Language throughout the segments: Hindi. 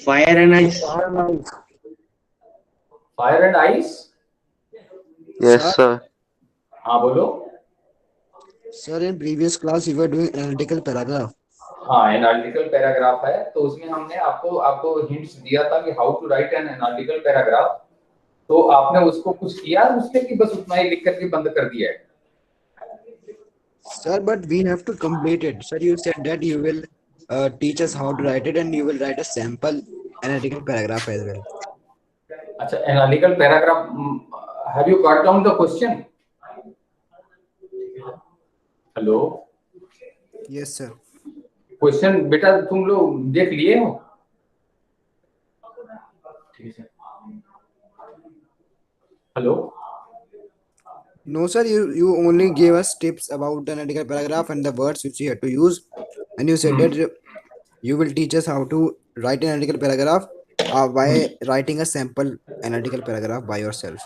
Fire and ice. Fire and ice. Yes, sir. हाँ बोलो. Sir, in previous class we were doing analytical paragraph. हाँ, एनालिटिकल पैराग्राफ है, तो उसमें हमने आपको हिंट्स दिया था कि how to write an analytical paragraph. तो आपने उसको कुछ किया उससे कि बस उतना ही लिख करके बंद कर दिया है? Sir, but we have to complete it. Sir, you said that you will teach us how to write it and you will write a sample analytical paragraph as well. अच्छा, analytical paragraph. Have you got down the question? Hello. Yes, sir. Question बेटा तुम लोग देख लिए हो? ठीक है. Hello. No, sir, you only gave us tips about the analytical paragraph and the words which we had to use, and you said that you will teach us how to write an analytical paragraph by writing a sample analytical paragraph by yourself.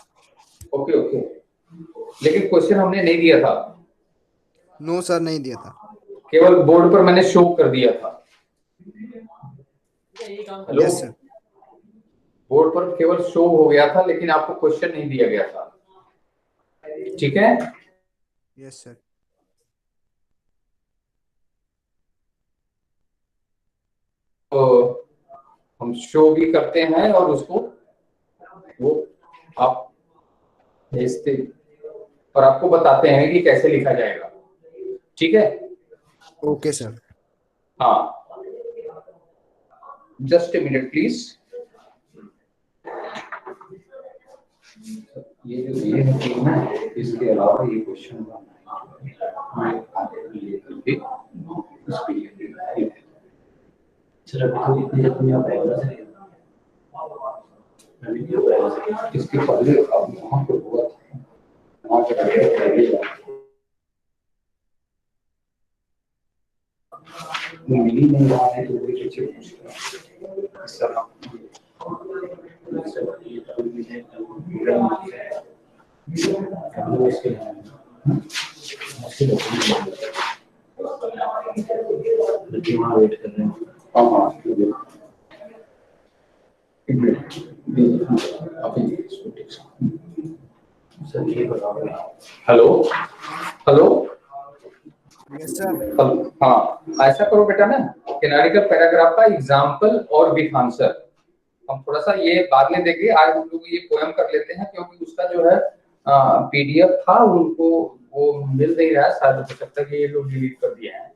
Okay okay. लेकिन क्वेश्चन हमने नहीं दिया था. No, sir, नहीं दिया था. केवल बोर्ड पर मैंने शो कर दिया था. हेलो. Yes, sir. बोर्ड पर केवल शो हो गया था, लेकिन आपको क्वेश्चन नहीं दिया गया था. ठीक है. Yes, sir. तो हम शो भी करते हैं और उसको वो आप भेजते और आपको बताते हैं कि कैसे लिखा जाएगा. ठीक है. Okay, sir. हाँ, जस्ट ए मिनट प्लीज. ये जो ये है ना, इसके अलावा ये क्वेश्चन इसके पहले अब वहाँ पर हुआ था, वहाँ मिली नहीं रहा है तो वो पीछे पूछ रहा वेट कर रहे हैं. हेलो. हेलो. Yes, sir. हाँ, ऐसा करो बेटा ना, एनालिटिकल पैराग्राफ का एग्जांपल और विथ आंसर हम थोड़ा सा ये बाद में देंगे. आज हम लोग ये पोएम कर लेते हैं, क्योंकि उसका जो है पीडीएफ था उनको वो मिल नहीं रहा है. शायद हो सकता है कि ये लोग डिलीट कर दिए हैं.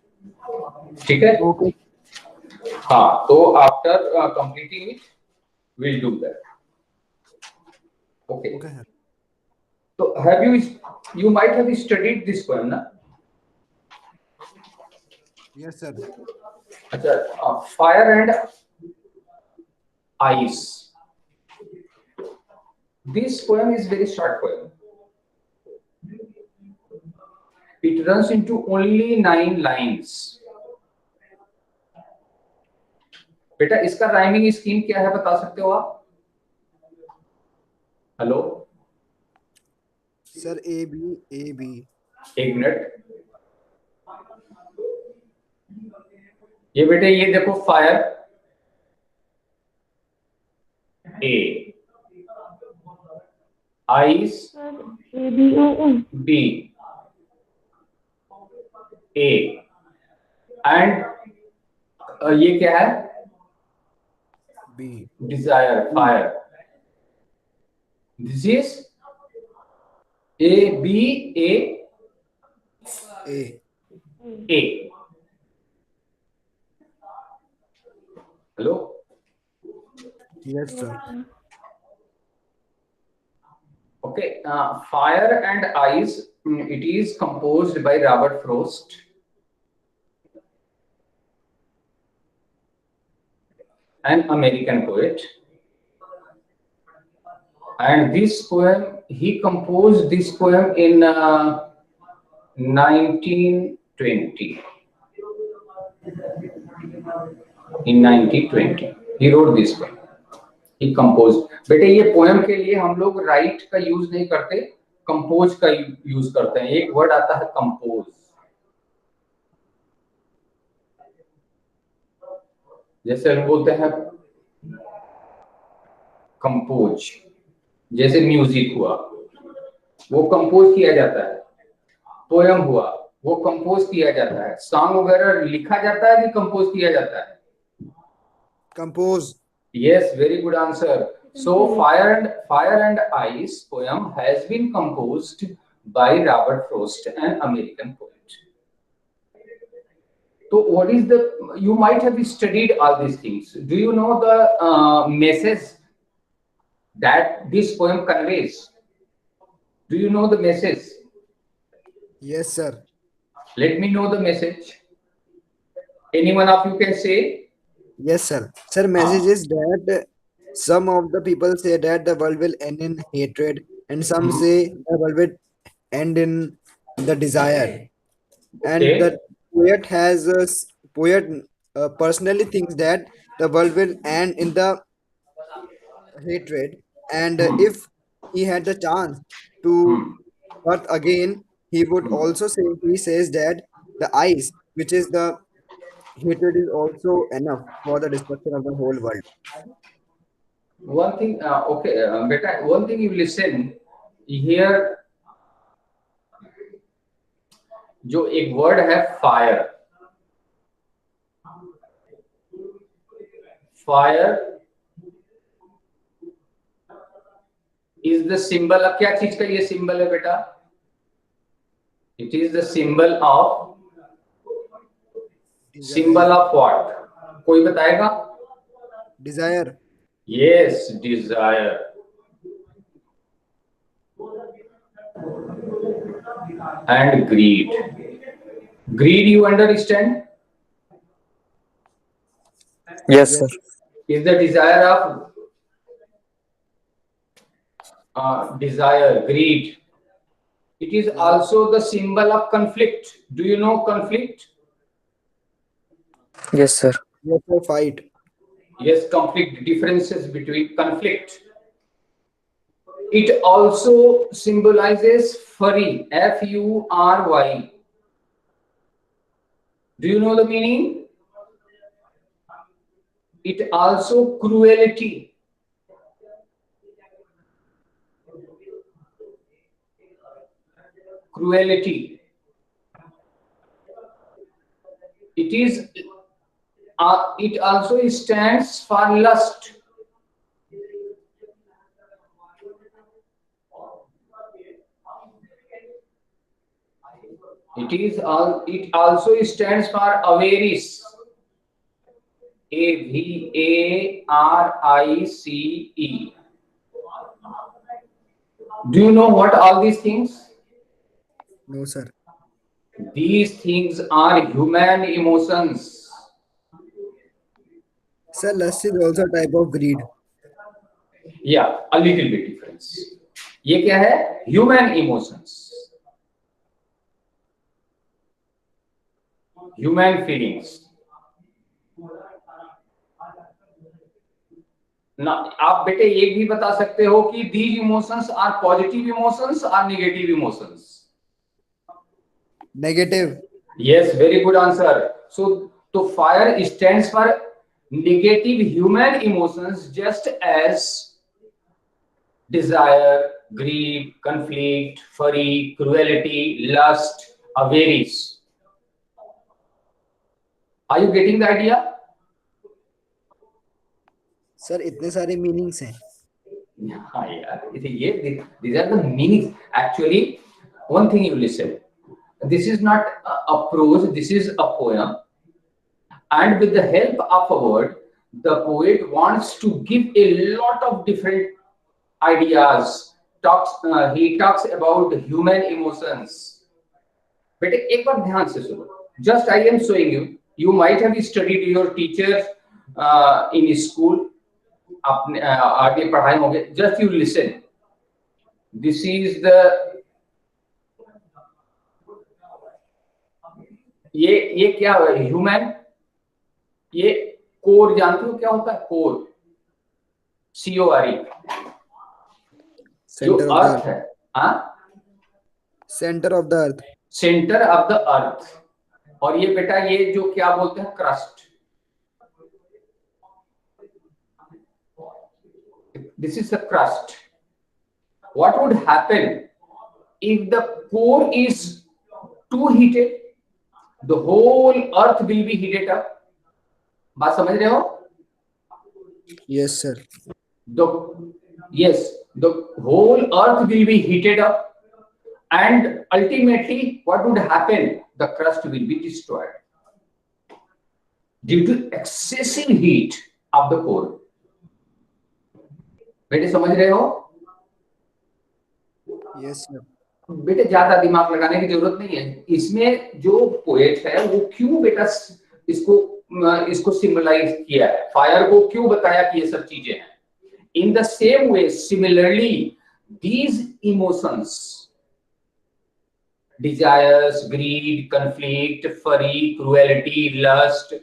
ठीक है. हाँ, तो after completing it will do that. Okay. तो have you might have studied this poem ना? Yes, sir. अच्छा, fire and ice. This poem is very short poem. It runs into only 9 lines. बेटा इसका राइमिंग स्कीम क्या है बता सकते हो आप? हेलो. Sir, A B. एक मिनट. ये बेटे ये देखो, fire A, ice B, A, and ये क्या है? B. Desire, fire. This is A B A A. A. Hello. Yes, sir. Okay, Fire and Ice. It is composed by Robert Frost. An American poet. And this poem, he composed this poem in 1920. In 1920, he wrote this poem. He composed. बेटे ये पोएम के लिए हम लोग राइट का यूज नहीं करते, कंपोज का यूज करते हैं. एक वर्ड आता है कंपोज. जैसे हम बोलते हैं कंपोज, जैसे म्यूजिक हुआ वो कंपोज किया जाता है, पोयम हुआ वो कंपोज किया जाता है, सॉन्ग वगैरह लिखा जाता है कि कंपोज किया जाता है? Compose. Yes, very good answer. So, Fire and Ice poem has been composed by Robert Frost, an American poet. So, what is the? You might have studied all these things. Do you know the message that this poem conveys? Do you know the message? Yes, sir. Let me know the message. Anyone of you can say? Yes, sir. Sir, message is that some of the people say that the world will end in hatred, and some say the world will end in the desire. And Okay. the poet personally thinks that the world will end in the hatred, and if he had the chance to birth again, he would also say, he says that the ice, which is the hatred, is also enough for the destruction of the whole world. One thing, okay, beta, one thing you listen here, जो एक वर्ड है fire, fire is the symbol, अब क्या चीज का ये सिंबल है बेटा? It is the symbol of what? कोई बताएगा? Desire. Yes, desire. And greed you understand? Yes, sir. Is the desire of desire, greed. It is also the symbol of conflict. Do you know conflict? Yes, sir. Yes, sir, fight. Yes, conflict, differences between conflict. It also symbolizes fury, Fury. Do you know the meaning? It also cruelty. Cruelty. It is. It also stands for lust. It also stands for avarice. Avarice. Do you know what all these things? No, sir. These things are human emotions. Sir, lust is also a type of greed. Yeah, a little bit difference. ये क्या है? Human emotions, human feelings. ना आप बेटे ये भी बता सकते हो कि these emotions are positive emotions or negative emotions? Negative. Yes, very good answer. So fire stands for negative human emotions, just as desire, greed, conflict, fury, cruelty, lust, avarice. Are you getting the idea? Sir इतने सारे मीनिंग्स हैं. हाँ यार, ये these are the meanings. Actually, one thing you listen. This is not a prose. This is a poem, and with the help of a word, the poet wants to give a lot of different ideas. He talks about human emotions. बेटे एक बार ध्यान से सुनो. Just I am showing you. You might have studied your teachers in school. आपने आगे पढ़ाए होंगे. Just you listen. This is the ये क्या है? ह्यूमन. ये कोर जानते हो क्या होता है? कोर, CORE, जो अर्थ है. हाँ, centre of the earth. Centre of the earth. और ये बेटा ये जो क्या बोलते हैं? Crust. this is the crust. What would happen if the core is too heated? The whole earth will be heated up. बात समझ रहे हो? Yes, sir. The whole earth will be heated up, and ultimately what would happen? The crust will be destroyed due to excessive heat of the core. बेटे समझ रहे हो? Yes, sir. बेटे ज्यादा दिमाग लगाने की जरूरत नहीं है इसमें। जो पोएट है वो क्यों बेटा इसको सिंबलाइज किया है, फायर को क्यों बताया कि ये सब चीजें हैं। In the same way similarly these emotions, desires, greed, conflict, fury, cruelty, lust,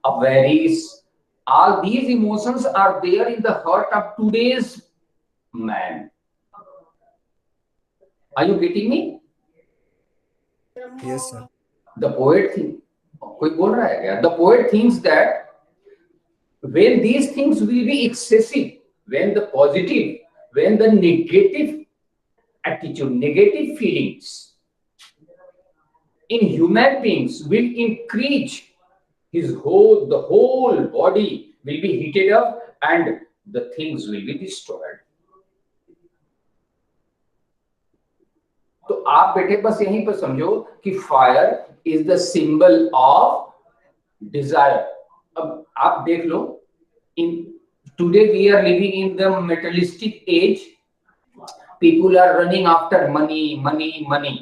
avarice, all these emotions are there in the heart of today's man. Are you getting me? Yes, sir. The poet कोई बोल रहा है क्या? The poet thinks that when these things will be excessive, when the positive, when the negative attitude, negative feelings in human beings will increase, the whole body will be heated up and the things will be destroyed. तो आप बेटे बस यहीं पर समझो कि fire is the symbol of desire. अब आप देख लो, in today we are living in the materialistic age, people are running after money money money,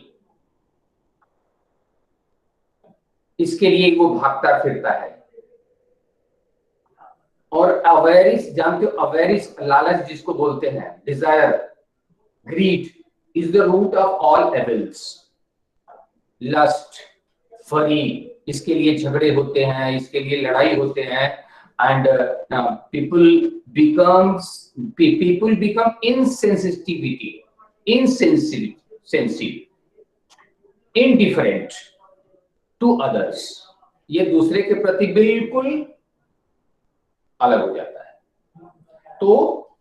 इसके लिए वो भागता फिरता है। और अवेरिस, जानते हो अवेरिस, लालच जिसको बोलते हैं, desire, greed is the root of all evils. Lust, fury, इसके लिए झगड़े होते हैं, इसके लिए लड़ाई होते हैं, and people become insensitive, indifferent to others. ये दूसरे के प्रति बिल्कुल अलग हो जाता है। तो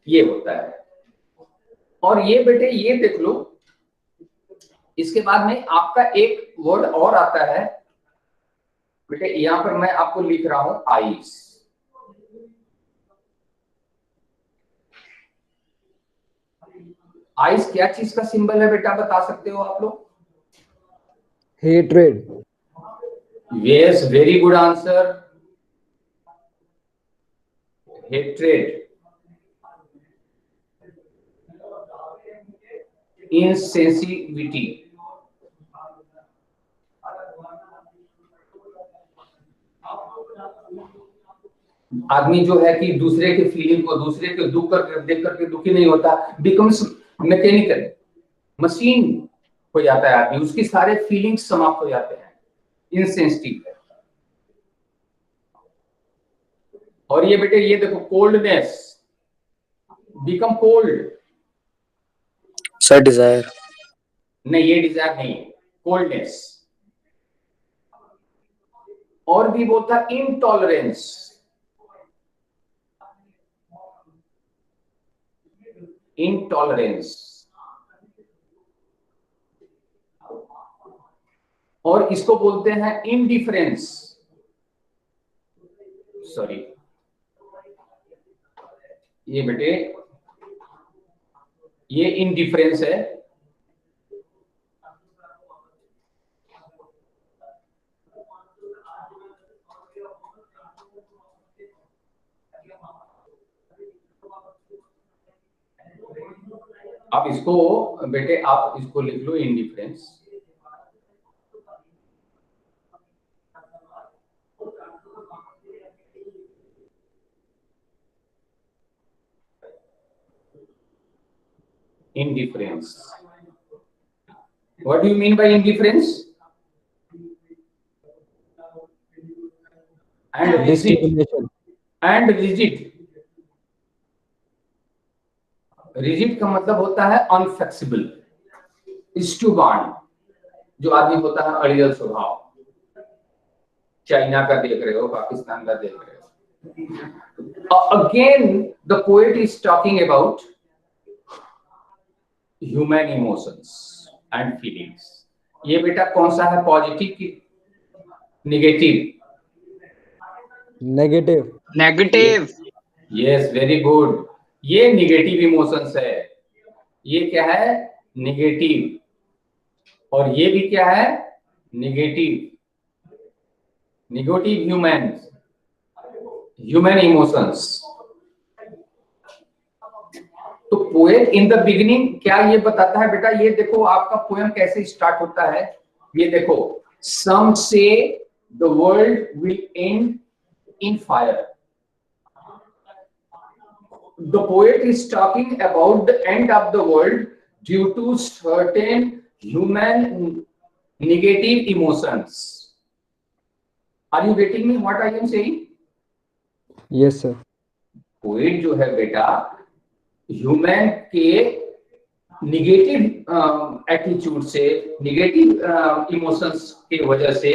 ये होता है। और ये बेटे ये देख लो, इसके बाद में आपका एक वर्ड और आता है बेटे, यहां पर मैं आपको लिख रहा हूं आइस। आइस क्या चीज का सिंबल है बेटा, बता सकते हो आप लोग? Hatred. Yes, very good answer, hatred. Insensitivity, आदमी जो है कि दूसरे के फीलिंग को, दूसरे के दुख कर देख करके दुखी नहीं होता, बिकम्स मैकेनिकल, मशीन हो जाता है आदमी, उसकी सारे फीलिंग्स समाप्त हो जाते हैं, इंसेंसिटिव है। और ये बेटे ये देखो, coldness, become cold. Sir desire. नहीं, ये डिजायर नहीं है, कोल्डनेस। और भी बोलता इंटॉलरेंस, इंटॉलरेंस। और इसको बोलते हैं इनडिफरेंस, सॉरी ये बेटे ये इनडिफरेंस है। आप इसको बेटे आप इसको लिख लो indifference. Indifference. What do you mean by indifference? And rigid. And rigid. Rigid का मतलब होता है अनफ्लेक्सिबल, स्टूबान, जो आदमी होता है अड़ियल स्वभाव। चाइना का देख रहे हो, पाकिस्तान का देख रहे हो। Again, the poet is talking about human emotions and feelings. ये बेटा कौन सा है, पॉजिटिव की negative? Negative. Negative. Yes, very good. ये नेगेटिव इमोशंस है। ये क्या है, नेगेटिव। और ये भी क्या है, नेगेटिव। Negative human emotions. तो पोएट इन द बिगिनिंग क्या ये बताता है बेटा, ये देखो आपका पोएम कैसे स्टार्ट होता है। ये देखो, सम say the world will end in fire. The poet is talking about the end of the world due to certain human negative emotions. Are you getting me what I am saying? Yes sir. Poet जो है बेटा ह्यूमन के निगेटिव एटीट्यूड से, निगेटिव इमोशंस के वजह से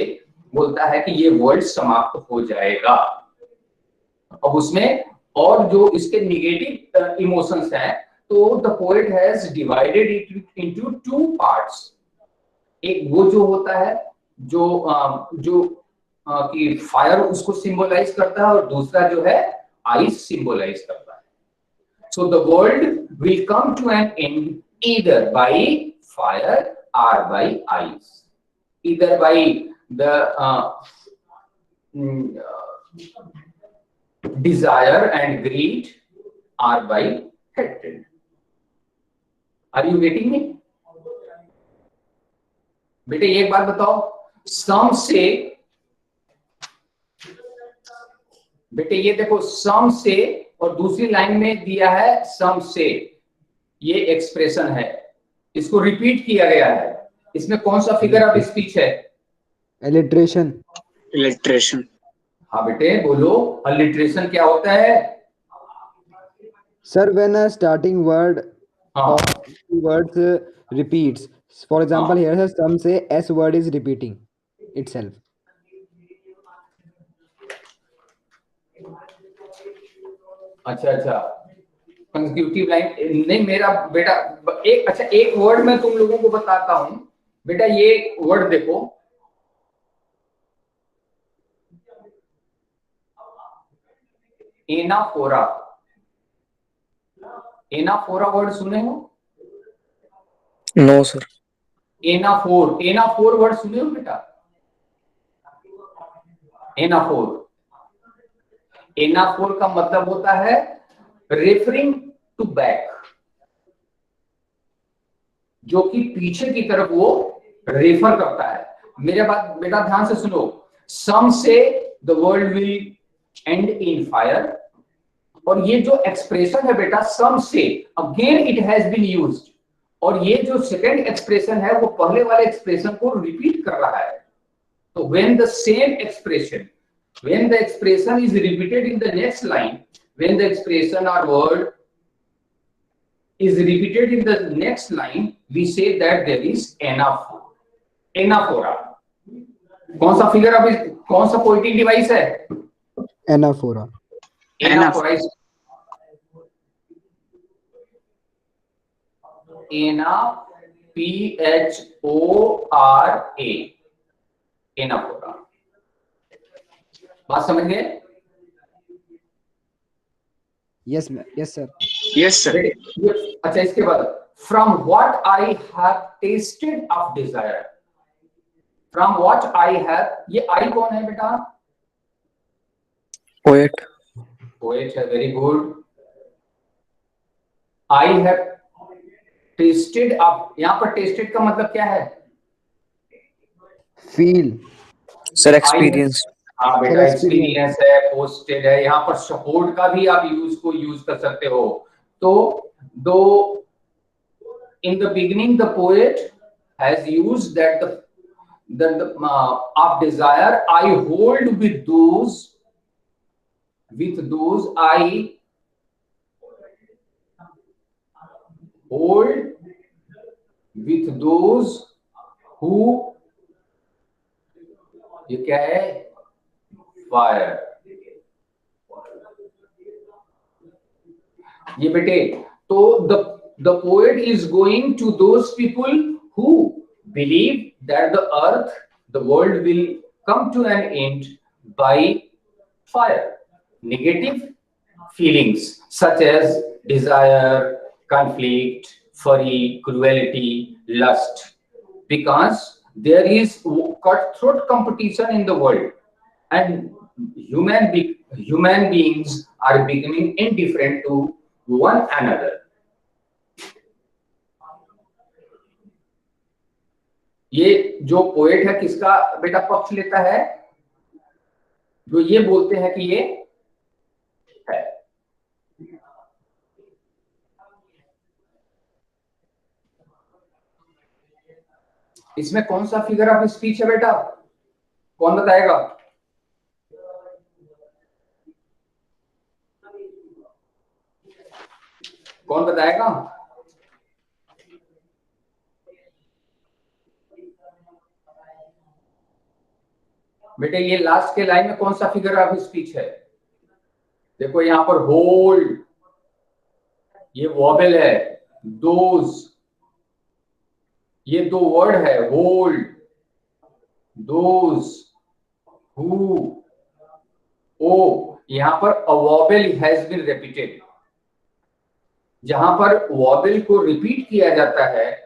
बोलता है कि ये वर्ल्ड समाप्त हो जाएगा। अब उसमें और जो इसके निगेटिव इमोशंस हैं, तो the poet has divided it into two parts. एक वो जो होता है जो कि फायर उसको सिंबलाइज करता है, और दूसरा जो है आइस सिंबलाइज करता है। So the world will come to an end either by fire और by ice, either by the desire and greed are by hatred. Are you getting me? बेटे एक बात बताओ, सम से, बेटे ये देखो सम से, और दूसरी लाइन में दिया है सम से, ये एक्सप्रेशन है, इसको रिपीट किया गया है। इसमें कौन सा फिगर ऑफ स्पीच है? एलिट्रेशन। इलेक्ट्रेशन। हाँ बेटे बोलो, अलिट्रेशन क्या होता है? Sir when a starting word हाँ or two words repeats. For example, here has some say S word is repeating itself. अच्छा अच्छा, कंसेक्यूटिव लाइन नहीं मेरा बेटा। एक अच्छा एक वर्ड मैं तुम लोगों को बताता हूं बेटा, ये वर्ड देखो, एनाफोरा। एनाफोरा वर्ड सुने हो? No sir. एनाफोर वर्ड सुने हो बेटा? एनाफोर का मतलब होता है रेफरिंग टू बैक, जो कि पीछे की तरफ वो रेफर करता है। मेरे बात बेटा ध्यान से सुनो, some say the world will end in fire, और ये जो एक्सप्रेशन है बेटा some say, again it has been used, और ये जो सेकंड एक्सप्रेशन है वो पहले वाले एक्सप्रेशन को रिपीट कर रहा है। तो when the same expression, when the expression is repeated in the next line, when the expression or word is repeated in the next line, we say that there is anaphora. कौन सा फिगर अभी, कौन सा पोएटिक डिवाइस है? Anaphora. Anaphora is PHORA, anaphora. बात समझ गए? Yes yes sir. Yes sir. अच्छा इसके बाद, from what I have tested of desire. From what I have, ये आई कौन है बेटा? पोएट। पोएट है, very good. I have tested of, यहां पर टेस्टेड का मतलब क्या है? फील। Sir experience. हाँ बेटा एक्सपीरियंस है, पोस्टेड है, यहाँ पर सपोर्ट का भी आप यूज कर सकते हो। तो दो in the beginning the poet has used that the of desire I hold with those I hold with those who, ये क्या है? फायर। ये बेटे तो the the poet is going to those people who believe that the earth, the world will come to an end by fire. Negative feelings such as desire, conflict, fury, cruelty, lust, because there is cutthroat competition in the world, and human beings are becoming indifferent to one another. ये जो पोएट है किसका बेटा पक्ष लेता है? जो ये बोलते हैं कि ये है। इसमें कौन सा फिगर ऑफ स्पीच है बेटा? कौन बताएगा? कौन बताएगा? बेटे ये लास्ट के लाइन में कौन सा फिगर ऑफ स्पीच है? देखो यहां पर होल्ड, ये वॉबल है, दोज, ये दो वर्ड है, होल्ड, दोज, हु, ओ। यहां पर अ वॉबल हैज बीन रिपीटेड। जहां पर वॉबल को रिपीट किया जाता है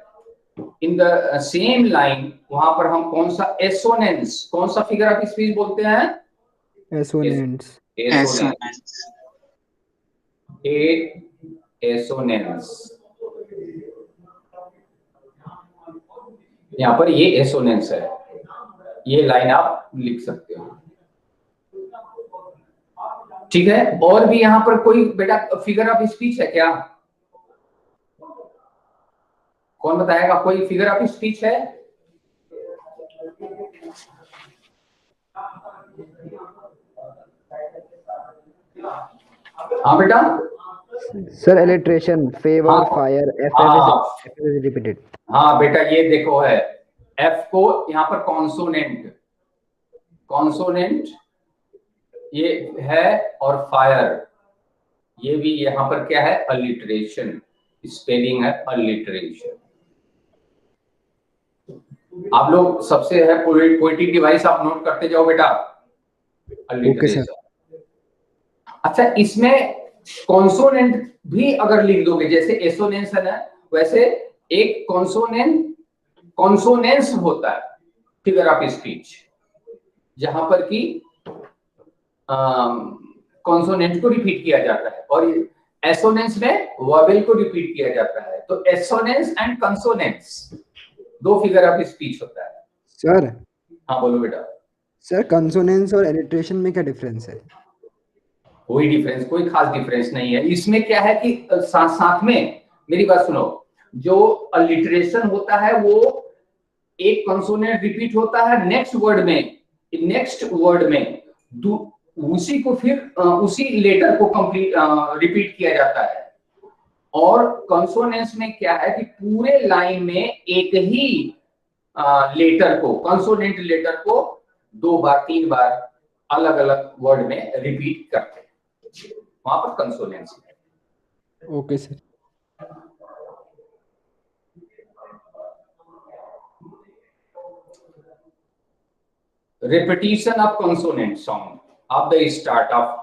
इन द सेम लाइन, वहां पर हम कौन सा एसोनेंस, कौन सा फिगर ऑफ स्पीच बोलते हैं? एसोनेंट्स। एसोनेंस। एसोनेंस। यहाँ पर ये एसोनेंस है, ये लाइन आप लिख सकते हो, ठीक है। और भी यहाँ पर कोई बेटा फिगर ऑफ स्पीच है क्या? कौन बताएगा? कोई फिगर ऑफ स्पीच है? हाँ बेटा। Sir alliteration, favour, fire, F is repeated. हाँ बेटा ये देखो है, एफ को यहाँ पर कॉन्सोनेंट ये है, और फायर ये भी यहाँ पर क्या है? अलिटरेशन, स्पेलिंग है अलिटरेशन। आप लोग सबसे है पोएटिक डिवाइस आप नोट करते जाओ बेटा, अलिटरेशन। अच्छा इसमें कॉन्सोनेंट भी अगर लिख दोगे, जैसे एसोनेंस है ना, वैसे एक कॉन्सोनेंस होता है फिगर ऑफ स्पीच, जहां पर कि कॉन्सोनेंट को रिपीट किया जाता है, और एसोनेंस में वॉवेल को रिपीट किया जाता है। तो एसोनेंस एंड कंसोनेंस दो फिगर ऑफ स्पीच होता है। सर हाँ बोलो बेटा। सर कंसोनेंस और एलिट्रेशन में क्या डिफरेंस है? कोई डिफरेंस, कोई खास डिफरेंस नहीं है। इसमें क्या है कि साथ साथ में मेरी बात सुनो, जो अलिटरेशन होता है वो एक कंसोनेंट रिपीट होता है नेक्स्ट वर्ड में, उसी को फिर उसी लेटर को कंप्लीट रिपीट किया जाता है। और कंसोनेंस में क्या है कि पूरे लाइन में एक ही लेटर को, कंसोनेंट लेटर को 2 बार 3 बार अलग अलग वर्ड में रिपीट करते हैं, वहां पर कंसोनेंस है। Okay sir. Repetition of consonant sound of the start of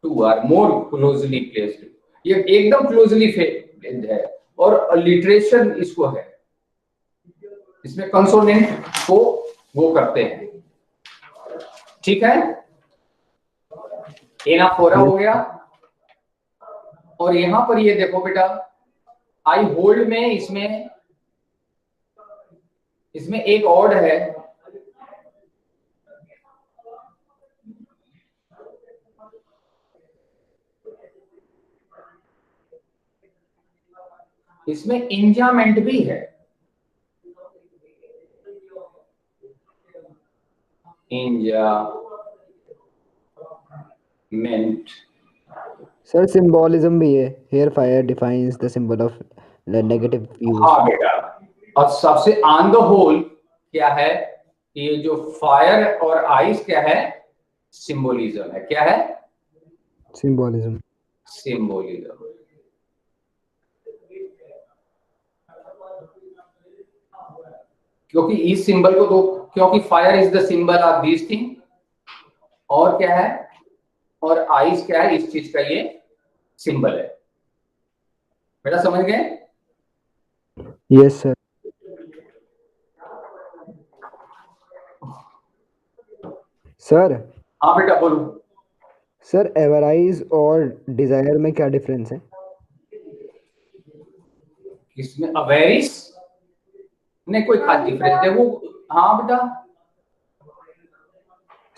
two are more closely placed. ये एकदम क्लोजली placed है, और अलिटरेशन इसको है, इसमें कंसोनेंट को वो करते हैं, ठीक है। एनाफोरा हो गया। और यहां पर ये देखो बेटा, आई होल्ड में इसमें एक ऑड है, इसमें इंजामेंट भी है, इंजामेंट। सर सिंबोलिज्म भी है, here fire defines the symbol of negative views. हाँ बेटा, और सबसे ऑन द होल क्या है, ये जो फायर और आइस क्या है? सिंबोलिज्म है। क्या है? सिंबोलिज्म। क्योंकि इस सिंबल को दो, क्योंकि fire is the symbol of this thing, और क्या है, और आइस क्या है, इस चीज का ये सिंबल है। बेटा समझ गए? Yes sir. सर हाँ बेटा बोलो। सर एवराइज और डिजायर में क्या डिफरेंस है? इसमें अवेरिस नहीं कोई खास डिफरेंस है वो। हाँ बेटा,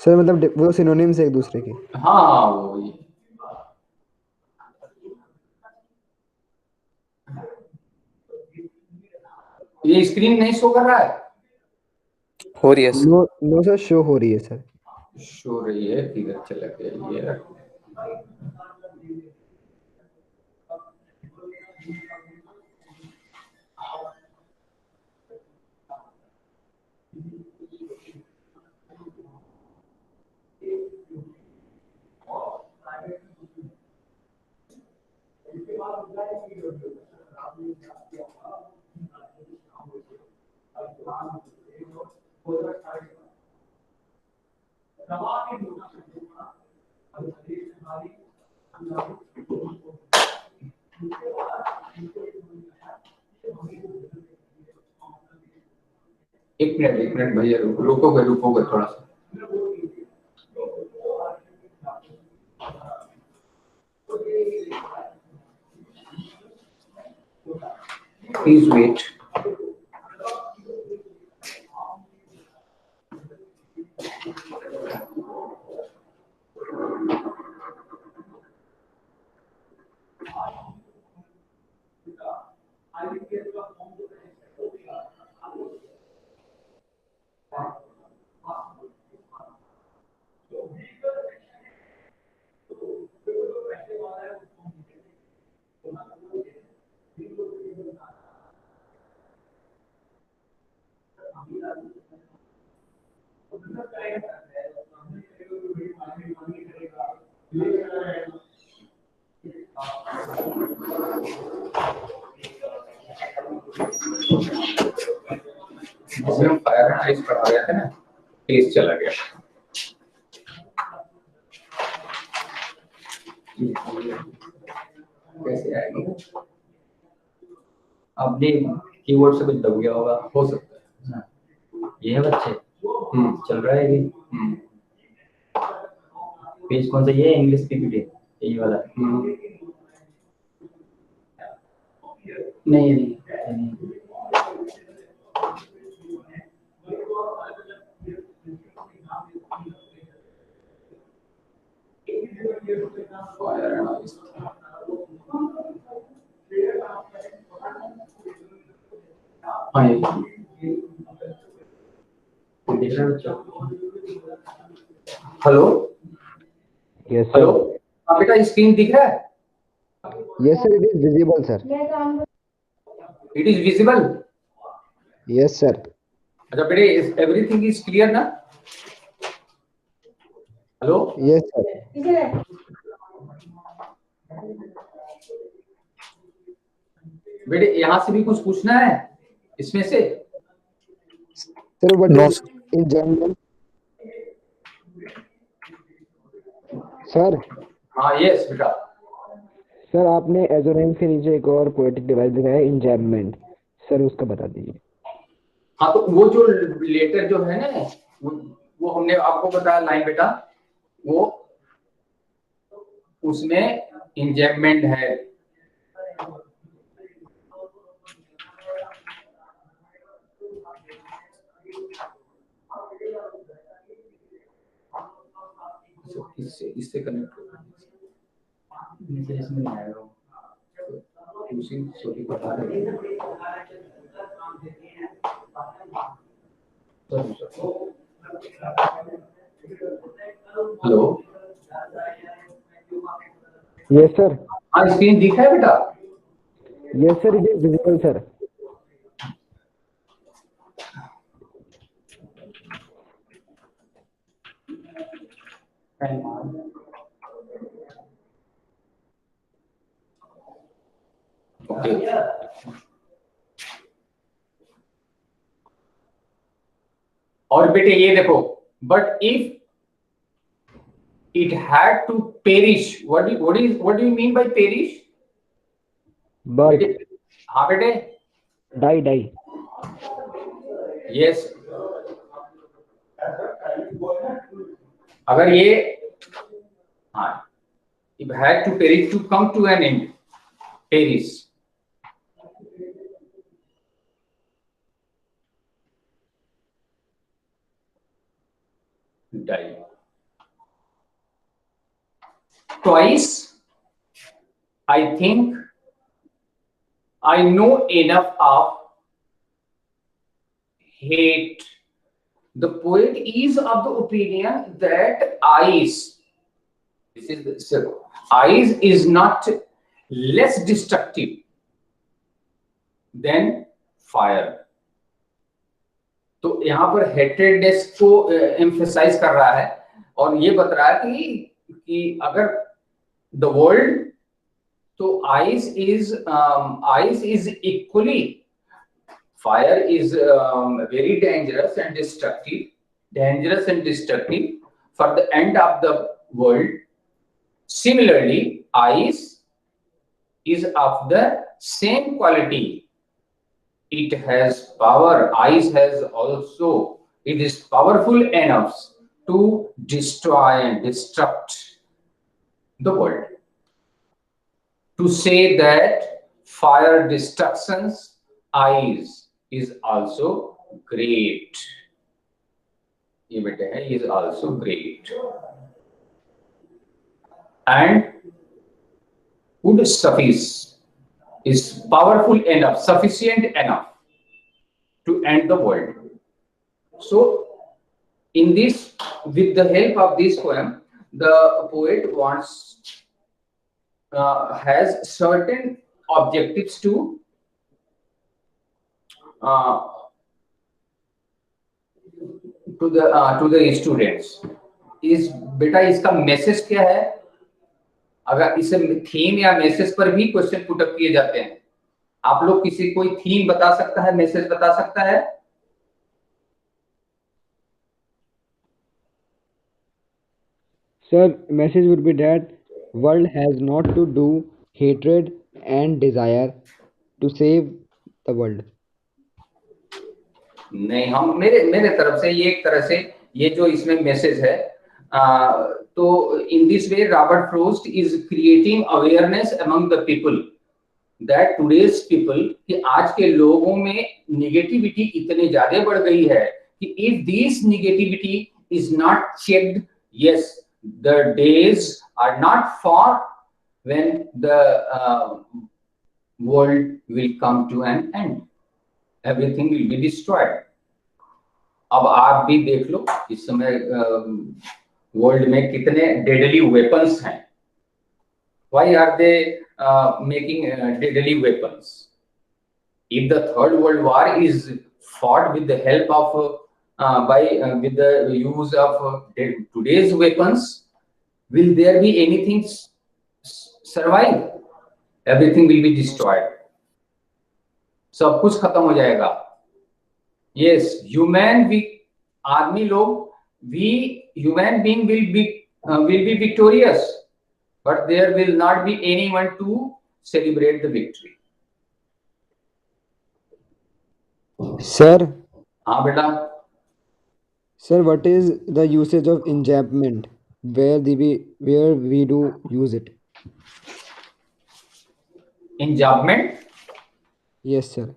सर मतलब वो सिनोनिम्स है एक दूसरे के। हाँ वो ये स्क्रीन नहीं शो कर रहा है? हो रही है sir. No no sir, show हो रही है सर। शो रही है, किधर चला गया ये? एक मिनट भैया, रुकोगे थोड़ा सा। Please wait. जिसमें हम फायर एंड आइस पढ़ा रहे थे ना, पेज चला गया। कैसे आएगा? अपने कीबोर्ड से कुछ दब गया होगा, हो सकता है। ये है बच्चे, चल रहा है ये। पेज कौन सा? ये इंग्लिश पीपीटी, यही वाला। नहीं नहीं हेलो यस हेलो, सर। हाँ बेटा स्क्रीन दिख रहा है? Yes sir, it is visible sir. It is visible. Yes sir. अच्छा बेटे, एवरीथिंग इज क्लियर ना? Hello yes sir. बेटे, यहाँ से भी कुछ पूछना है इसमें से? Sir what no is in general? Sir हाँ यस बेटा। सर आपने एजोनेम्स के नीचे एक और पोएटिक डिवाइस दिखाया है, इंजैम्पमेंट। सर उसका बता दीजिए। हाँ तो वो जो लेटर जो है ना, वो हमने आपको बताया लाइन बेटा, वो उसमें इंजैम्पमेंट है। इससे कनेक्ट इसमें नहीं आएगा, उसी सॉरी बता रहे हैं। Hello, yes sir. हाँ स्क्रीन दिख रहा है बेटा? Yes sir, it is visible sir. Okay और बेटे ये देखो, but if it had to perish, what do you mean by perish? Bird. बेटे, हाँ बेटे, Die. यस, अगर ये, हाँ, if had to perish, to come to an end, perish. Die. Twice, I think I know enough of hate. The poet is of the opinion that ice, this is the, ice is not less destructive than fire. तो यहाँ पर हेटेडनेस को एम्फेसाइज कर रहा है और ये बता रहा है कि अगर द वर्ल्ड, तो ice is equally, fire is very dangerous and destructive for the end of the world. Similarly, ice is of the same quality. It has power. Ice has also, it is powerful enough to destroy and destruct the world. To say that fire destructions ice is also great. ये बेटे है, is also great. And would suffice, is powerful enough, sufficient enough to end the world. So in this, with the help of this poem, the poet has certain objectives to the students. इस बेटा इसका मैसेज क्या है? अगर इसे थीम या मैसेज पर भी क्वेश्चन पुट अप किए जाते हैं, आप लोग किसी कोई थीम बता सकता है, मैसेज बता सकता है? Sir, message would be that world has not to do hatred and desire to save the world. नहीं, हम मेरे तरफ से ये एक तरह से ये जो इसमें मैसेज है, तो in this way Robert frost is creating awareness among the people that today's people, कि आज के लोगों में नेगेटिविटी इतने ज्यादा बढ़ गई है कि if this negativity is not checked, yes, the days are not far when the world will come to an end, everything will be destroyed. अब आप भी देख लो इस समय वर्ल्ड में कितने डेडली वेपन्स हैं. Why are they making deadly weapons? If the third world war is fought with the help of with the use of today's weapons, will there be anything survive? Everything will be destroyed. सब कुछ खत्म हो जाएगा. यस, ह्यूमन आदमी लोग, we human being will be victorious, but there will not be anyone to celebrate the victory. Sir, हाँ बेटा. sir, what is the usage of enjambment? Where we do use it? Enjambment? Yes, sir.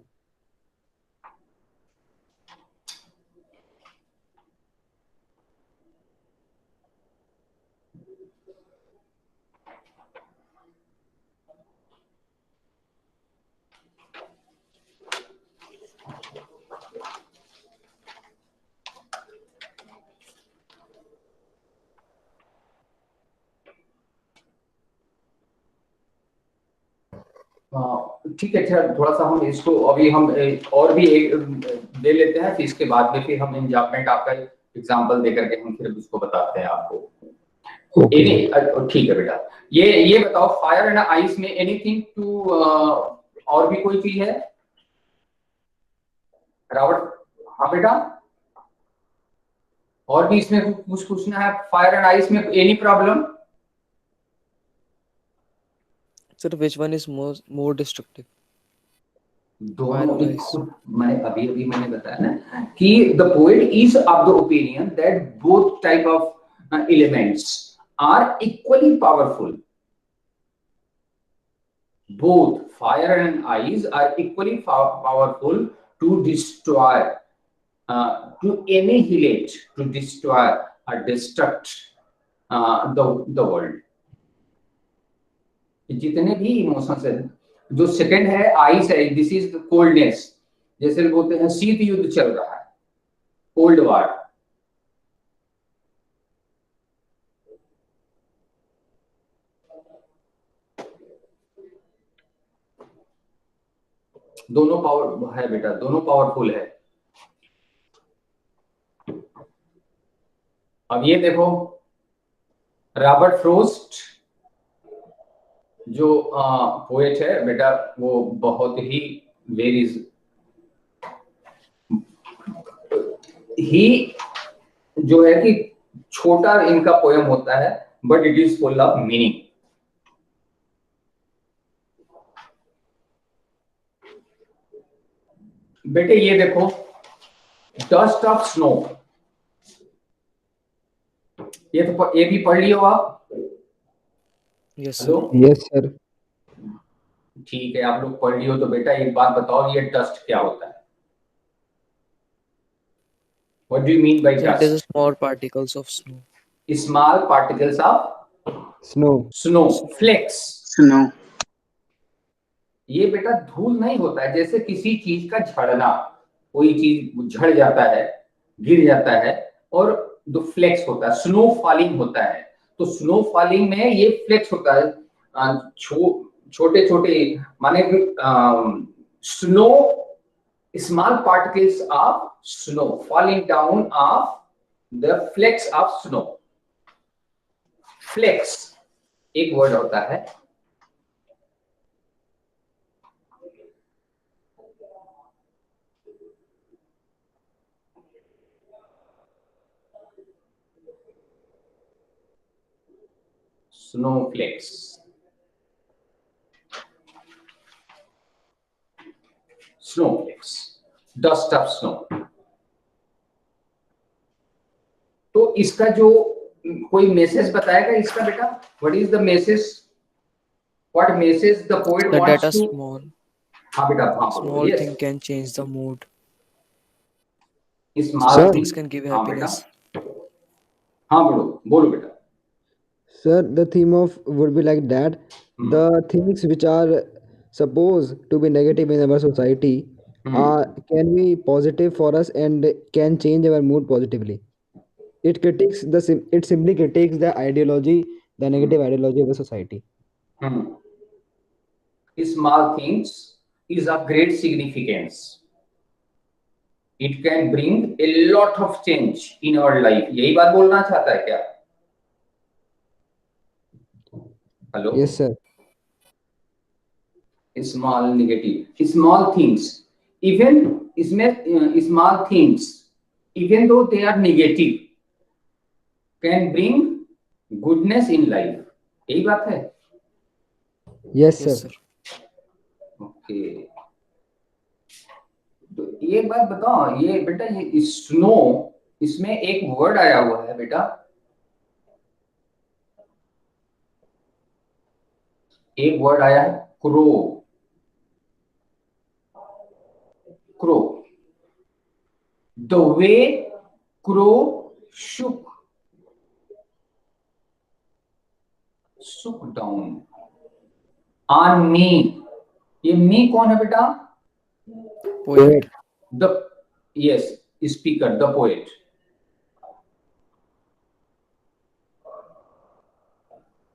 ठीक है, अच्छा, थोड़ा सा हम इसको अभी हम और भी एक ले लेते हैं, फिर इसके बाद में फिर हम एंजापमेंट आपका एग्जांपल देकर के हम फिर उसको बताते हैं आपको. ठीक है बेटा. ये बताओ, फायर एंड आइस में एनीथिंग टू, और भी कोई चीज है? रॉबर्ट. हाँ बेटा. और भी इसमें कुछ पूछना है? फायर एंड आइस में any problem? Sir, which one is more destructive? दोनों Fire or एक ice? खुद मैंने अभी मैंने बताया ना कि the poet is of the opinion that both type of elements are equally powerful. Both fire and ice are equally powerful to destroy, to annihilate, to destroy or destruct the world. जितने भी इमोशंस है. जो सेकंड है आइस है, दिस इज कोल्डनेस. जैसे बोलते हैं शीत युद्ध चल रहा है, कोल्ड वार. दोनों पावर है बेटा, दोनों पावरफुल है. अब ये देखो, रॉबर्ट फ्रोस्ट जो पोएट है बेटा, वो बहुत ही वेरी ही जो है कि छोटा इनका पोएम होता है, but it is full of meaning. बेटे ये देखो, डस्ट ऑफ स्नो, ये भी पढ़ लियो आप. Yes, sir. Hello, Yes, sir. ठीक है, आप लोग पढ़ लियो. तो बेटा एक बात बताओ, ये डस्ट क्या होता है? What do you mean by Sir, it is dust? small particles of snow. Small particles of Snow. Snow, flakes. Snow. ये बेटा धूल नहीं होता है. जैसे किसी चीज का झड़ना, कोई चीज झड़ जाता है, गिर जाता है, और जो फ्लेक्स होता है, स्नो फॉलिंग होता है. तो स्नो फॉलिंग में ये फ्लेक्स होता है, छोटे छोटे, माने snow, small particles of snow falling down of the flakes of snow. Flakes एक वर्ड होता है. snowflakes. Snowflakes, dust of snow. तो इसका जो कोई मैसेज बताएगा इसका बेटा? What is the message? What message the poet The wants data to? small. हाँ बेटा, हाँ Small yes. thing can change the mood. Small Sir. Things can give हाँ बेटा, happiness. हाँ बोलो बोलो बेटा. Sir, the theme of would be like that. The things which are supposed to be negative in our society can be positive for us and can change our mood positively. It critiques it simply critiques the ideology, the negative ideology of the society. Small things is of great significance. It can bring a lot of change in our life. यही बात बोलना चाहता है क्या? Hello. Yes, sir. Small negative, small things, even इसमें small things even though they are negative can bring goodness in life. यही बात है. Yes, Yes, sir. sir. Okay. तो ये बात बताओ, ये बेटा ये स्नो, इसमें एक वर्ड आया हुआ है बेटा, एक वर्ड आया है crow. Crow, the way crow shook down on me. ये मी कौन है बेटा? Poet. The yes speaker, the poet.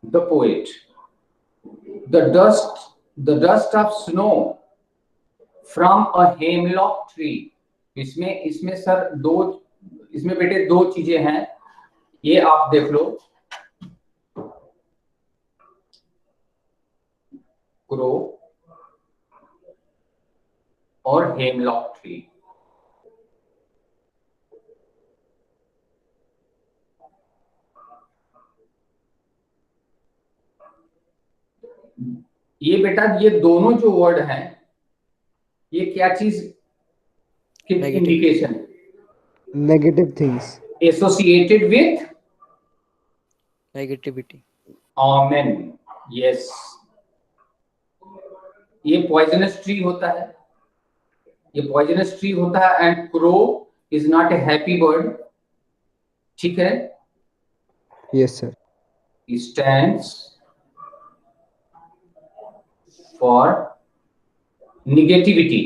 The poet. the dust of snow from a hemlock tree. इसमें सर दो, इसमें बेटे दो चीजें हैं, ये आप देख लो. क्रो और हेमलॉक ट्री. ये बेटा ये दोनों जो वर्ड हैं ये क्या चीज की Negative. Indication? Negative things. Associated with Negativity. Amen, yes. ये पॉइजनस ट्री होता है, ये पॉइजनस ट्री होता है and crow is not a happy bird, ठीक है। Yes, sir. Stands for negativity.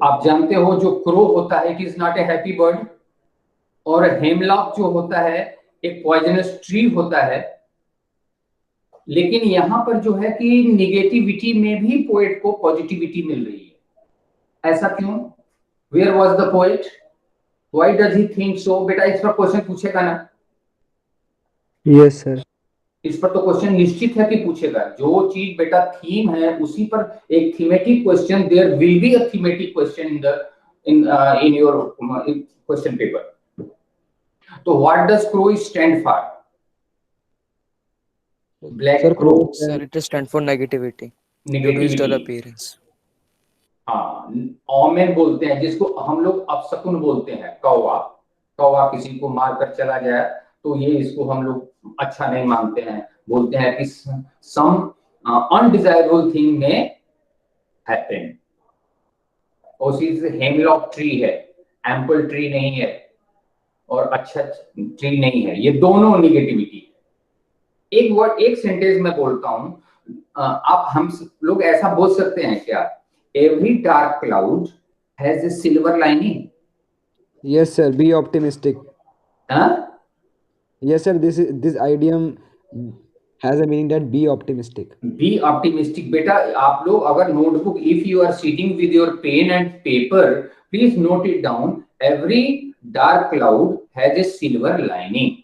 आप जानते हो जो क्रो होता है it is not a happy bird, और हेमलॉक जो होता है एक पॉइजनस ट्री होता है। लेकिन यहां पर जो है कि निगेटिविटी में भी पोएट को पॉजिटिविटी मिल रही है, ऐसा क्यों? Where was the poet, why does he think so? बेटा इस पर क्वेश्चन पूछेगा ना? Yes, sir. इस पर तो क्वेश्चन निश्चित है कि पूछेगा। जो चीज बेटा थीम है उसी पर एक thematic question, there will be a thematic question in your question paper. तो what does crow stand for? Black Sir, crow, crow Sir, it is stand for negativity due to his dull appearance. हाँ, ओमेन बोलते हैं जिसको हम लोग अपशकुन बोलते हैं। कौवा, कौवा किसी को मारकर चला जाए तो ये इसको हम लोग अच्छा नहीं मानते हैं, बोलते हैं कि सम अनडिजायरेबल थिंग में हैपन। और चीज हेमलॉक ट्री है, एम्पल ट्री नहीं है और अच्छा ट्री नहीं है, ये दोनों निगेटिविटी। एक वर्ड, एक सेंटेंस में बोलता हूं, आप हम लोग ऐसा बोल सकते हैं क्या? Every dark cloud has a silver lining. Yes, sir. Be optimistic. हाँ, Yes, sir. This idiom has a meaning that be optimistic. Be optimistic. बेटा आप लोग अगर notebook, if you are sitting with your pen and paper, please note it down, every dark cloud has a silver lining.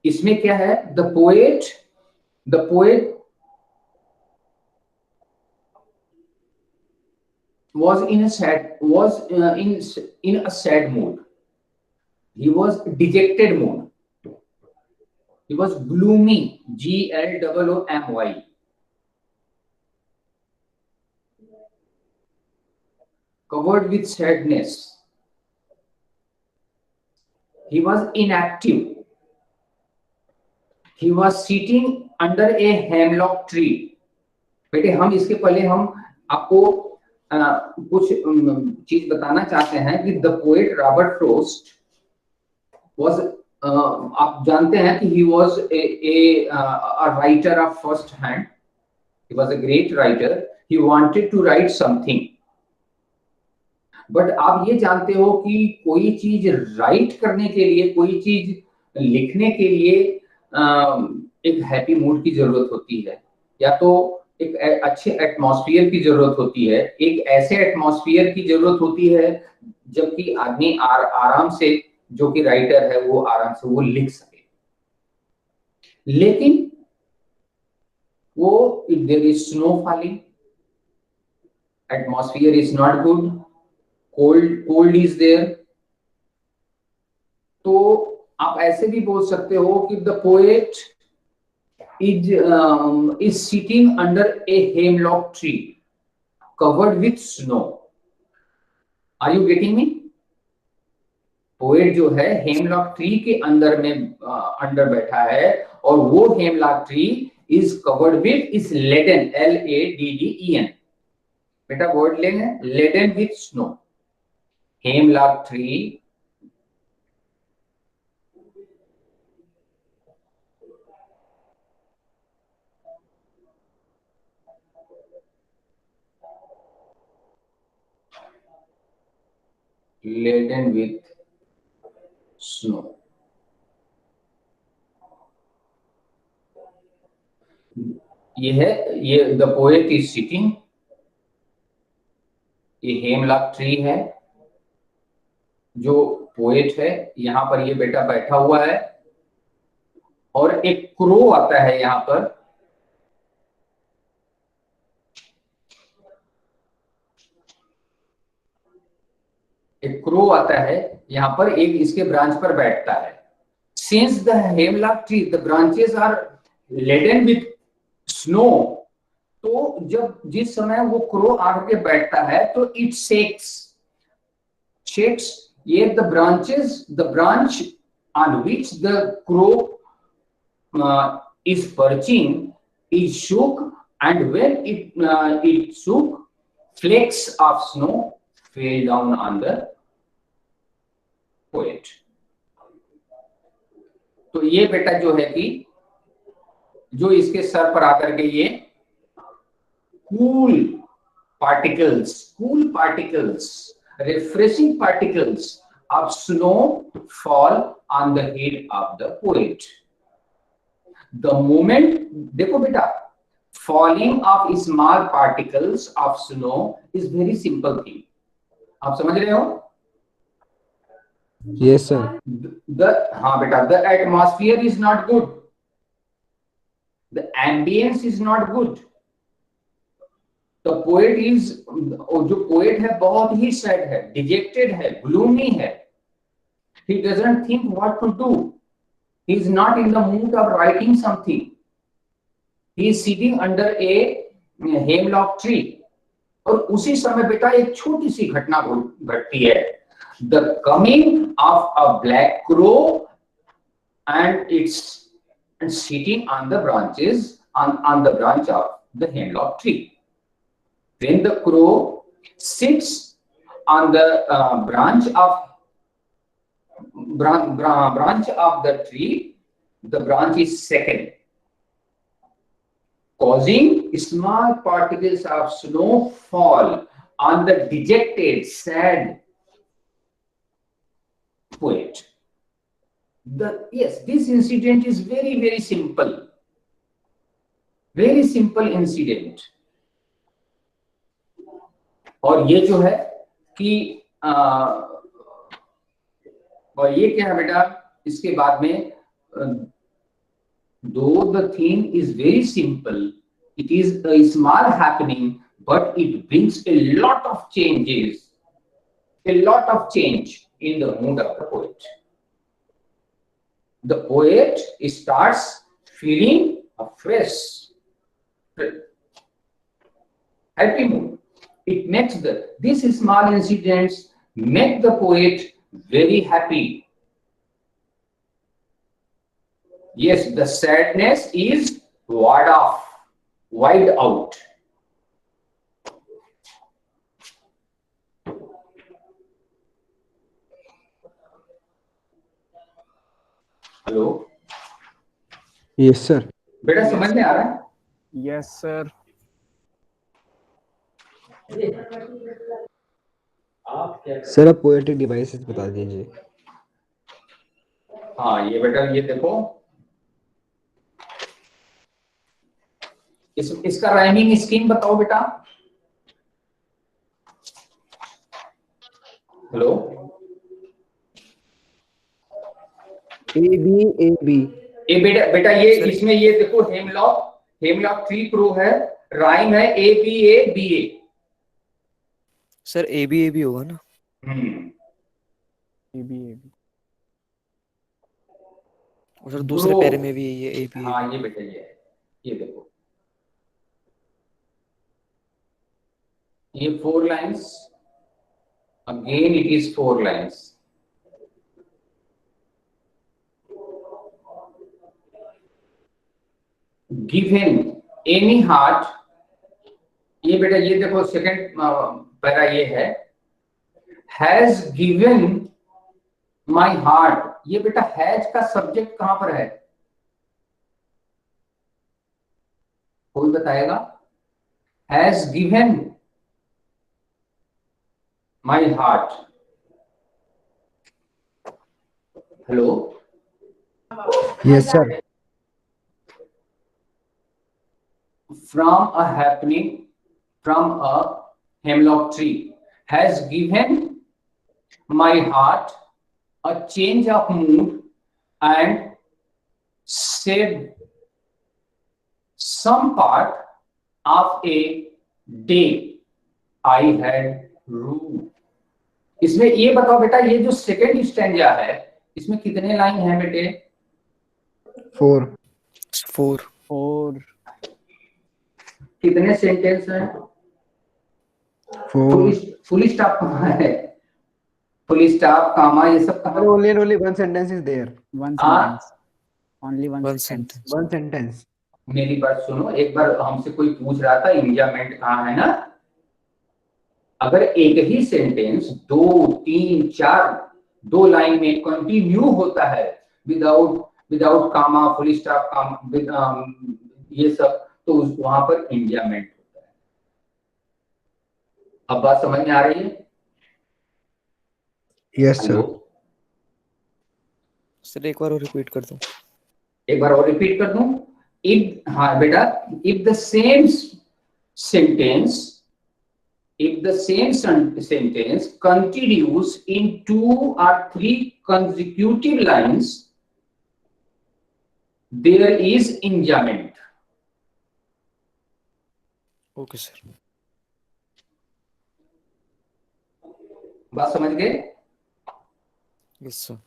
इसमें क्या है? The poet was in a sad mood. He was dejected mood. He was gloomy, gloomy, covered with sadness. He was inactive. He was sitting under a hemlock tree. बेटे हम इसके पहले हम आपको कुछ चीज बताना चाहते हैं कि the poet Robert Frost was, आप जानते हैं कि he was a writer of first hand, he was a great writer, he wanted to write something. But आप ये जानते हो कि कोई चीज राइट करने के लिए, कोई चीज लिखने के लिए एक हैप्पी मूड की जरूरत होती है, या तो एक अच्छे एटमॉस्फेयर की जरूरत होती है। एक ऐसे एटमॉस्फेयर की जरूरत होती है जबकि आदमी आराम से, जो कि राइटर है वो आराम से वो लिख सके। लेकिन वो, if there is snow falling, atmosphere is not good, cold is there, तो आप ऐसे भी बोल सकते हो कि the poet is sitting under a hemlock tree covered with snow. Are you getting me? Poet जो है हेमलॉक ट्री के अंदर में अंडर बैठा है, और वो hemlock tree is covered with, is laden, LADDEN। बेटा वर्ड लेंगे, laden with snow. Hemlock tree laden with snow. ये है, ये द पोएट इज सिटिंग, ये हेमलॉक ट्री है, जो पोएट है यहां पर ये बेटा बैठा हुआ है, और एक क्रो आता है यहां पर, एक एक क्रो आता है यहाँ पर, एक इसके ब्रांच पर बैठता है. Since the hemlock tree, the branches are laden with snow, तो जब जिस समय वो क्रो आके बैठता है तो it shakes ये the branch on which the crow is perching is shook, and when it shook, flakes of snow fell down on the poet. तो ये बेटा जो है कि जो इसके सर पर आकर के ये cool particles, refreshing particles of snow fall on the head of the poet. The moment, देखो बेटा, falling of small particles of snow is very simple thing. आप समझ रहे हो? Yes, sir. हाँ बेटा, the atmosphere is not good, the ambience is not good. The poet is, जो poet है बहुत ही sad है, dejected है, gloomy है. He doesn't think what to do. He is not in the mood of writing something. He is sitting under a hemlock tree. और उसी समय बेटा एक छोटी सी घटना घटती है. The coming of a black crow and it's sitting on the branches on the branch of the hemlock tree. When the crow sits on the branch of the tree, the branch is shaken, causing small particles of snow fall on the dejected, sad poet. Yes, this incident is very, very simple. Very simple incident. और ये जो है कि और ये क्या है बेटा, इसके बाद में though the thing is very simple, it is a small happening, but it brings a lot of changes, a lot of change in the mood of the poet. The poet starts feeling a fresh, happy mood. It makes these small incidents make the poet very happy. Yes, the sadness is ward out. Hello. Yes, sir. बेटा समझ में आ रहा है? Yes, sir. सर आप पोएटिक डिवाइसेस बता दीजिए. हाँ ये बेटा ये देखो, इसका राइमिंग स्कीम बताओ बेटा. हेलो. AB. ये बेटा ये इसमें ये देखो, हेमलॉक ट्री क्रो है, राइम है ABA. सर AB होगा ना. AB. और सर दूसरे पैरे में भी ये AB. हाँ ये बेटा ये देखो, ये 4 lines, again it is 4 lines. Given any heart, ये बेटा ये देखो सेकंड पैरा ये है, has given my heart. ये बेटा has का सब्जेक्ट कहां पर है, कोई बताएगा? has given my heart. Hello. Yes, sir. From a happening, from a hemlock tree, has given my heart a change of mood and saved some part of a day I had rued. इसमें ये बताओ बेटा, ये जो सेकेंड स्टैंजा है इसमें कितने लाइन है बेटे? 4. 4. कितने सेंटेंस हैं? 4. फुल स्टॉप कहाँ है? फुल स्टॉप, कामा, ये सब कहाँ? Only one sentence is there. One हाँ? sentence. Only one One sentence. sentence. One sentence. मेरी बात सुनो, एक बार हमसे कोई पूछ रहा था इंजामेंट कहाँ है ना, अगर एक ही सेंटेंस 2, 3, 4 2 लाइन में कंटिन्यू होता है विदाउट कामा, फुल स्टॉप, कामा, ये सब, तो वहां पर इंजामेंट होता है। अब बात समझ में आ रही है? Yes, sir. हेलो, सर एक बार और रिपीट कर दो। एक बार और रिपीट कर दूं। इफ, हाँ बेटा, if the same sentence continues in 2 or 3 consecutive lines, there is enjambment. Okay sir. बात समझ गए? Yes sir.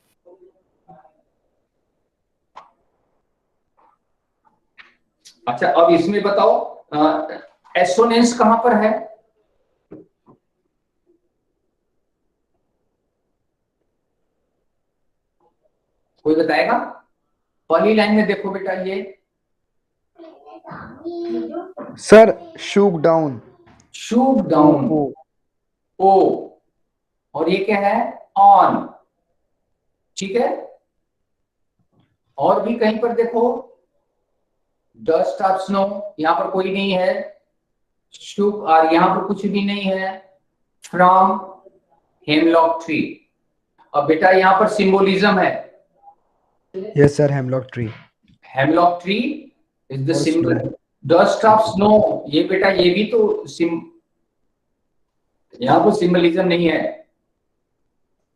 अच्छा, अब इसमें बताओ एसोनेंस कहां पर है? कोई बताएगा? पहली लाइन में देखो बेटा, ये Sir, shook down. Shoot down, ओ, और ये क्या है? ऑन। ठीक है, और भी कहीं पर देखो, डस्ट ऑफ स्नो, यहां पर कोई नहीं है। शूक, और यहां पर कुछ भी नहीं है। From hemlock tree. अब बेटा यहां पर सिंबोलिज्म है। Yes, sir. Hemlock tree. Hemlock tree is the और symbol. snow. Dust of snow, ये बेटा ये भी तो यहां पर सिंबलिज्म नहीं है।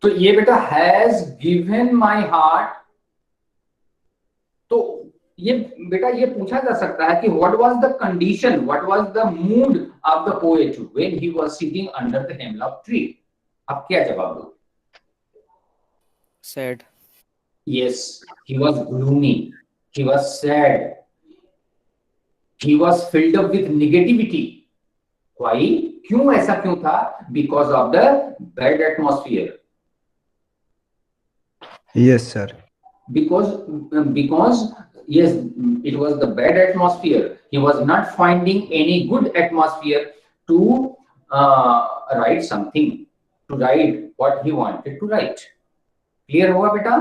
तो ये बेटा हैज गिवन माई हार्ट, तो ये बेटा ये पूछा जा सकता है कि what was the condition, what was the mood off the poet when he was sitting under the hemlock tree. आप क्या जवाब दो? Sad. Yes, he was gloomy, he was sad, he was filled up with negativity. Why? क्यों ऐसा क्यों था? Because of the bad atmosphere. Yes, sir. Because yes, it was the bad atmosphere. He was not finding any good atmosphere to write something, to write what he wanted to write. Clear हुआ बेटा?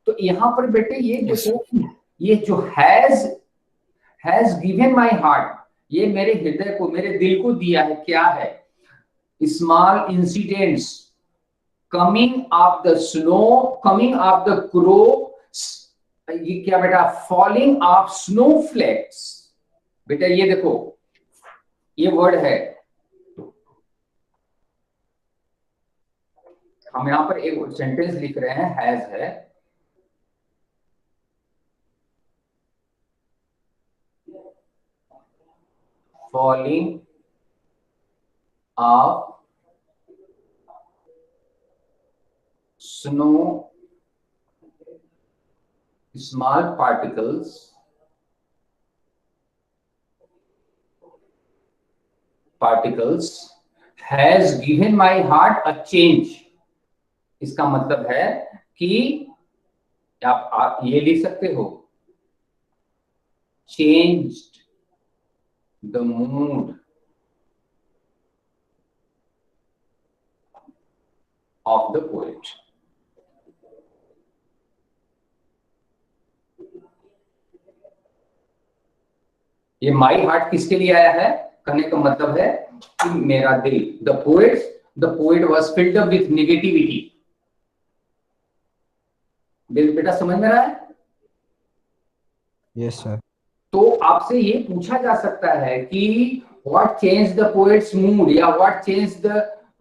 तो यहां पर बेटे ये देखो, ये जो हैज गिवन माई हार्ट, ये मेरे हृदय को, मेरे दिल को दिया है, क्या है? Small incidents, coming of the snow, coming of the crow, ये क्या बेटा? Falling of snowflakes. बेटा ये देखो, ये वर्ड है, हम यहां पर एक सेंटेंस लिख रहे हैं, हैज है, falling of snow, small particles has given my heart a change। इसका मतलब है कि आप ये लिख सकते हो, changed the mood of the poet। ये माई हार्ट किसके लिए आया है? कहने का मतलब है कि मेरा दिल, the poet was filled up with negativity. बेटा समझ में रहा है? Yes, sir. तो आपसे ये पूछा जा सकता है कि what change the poet's mood, या what change the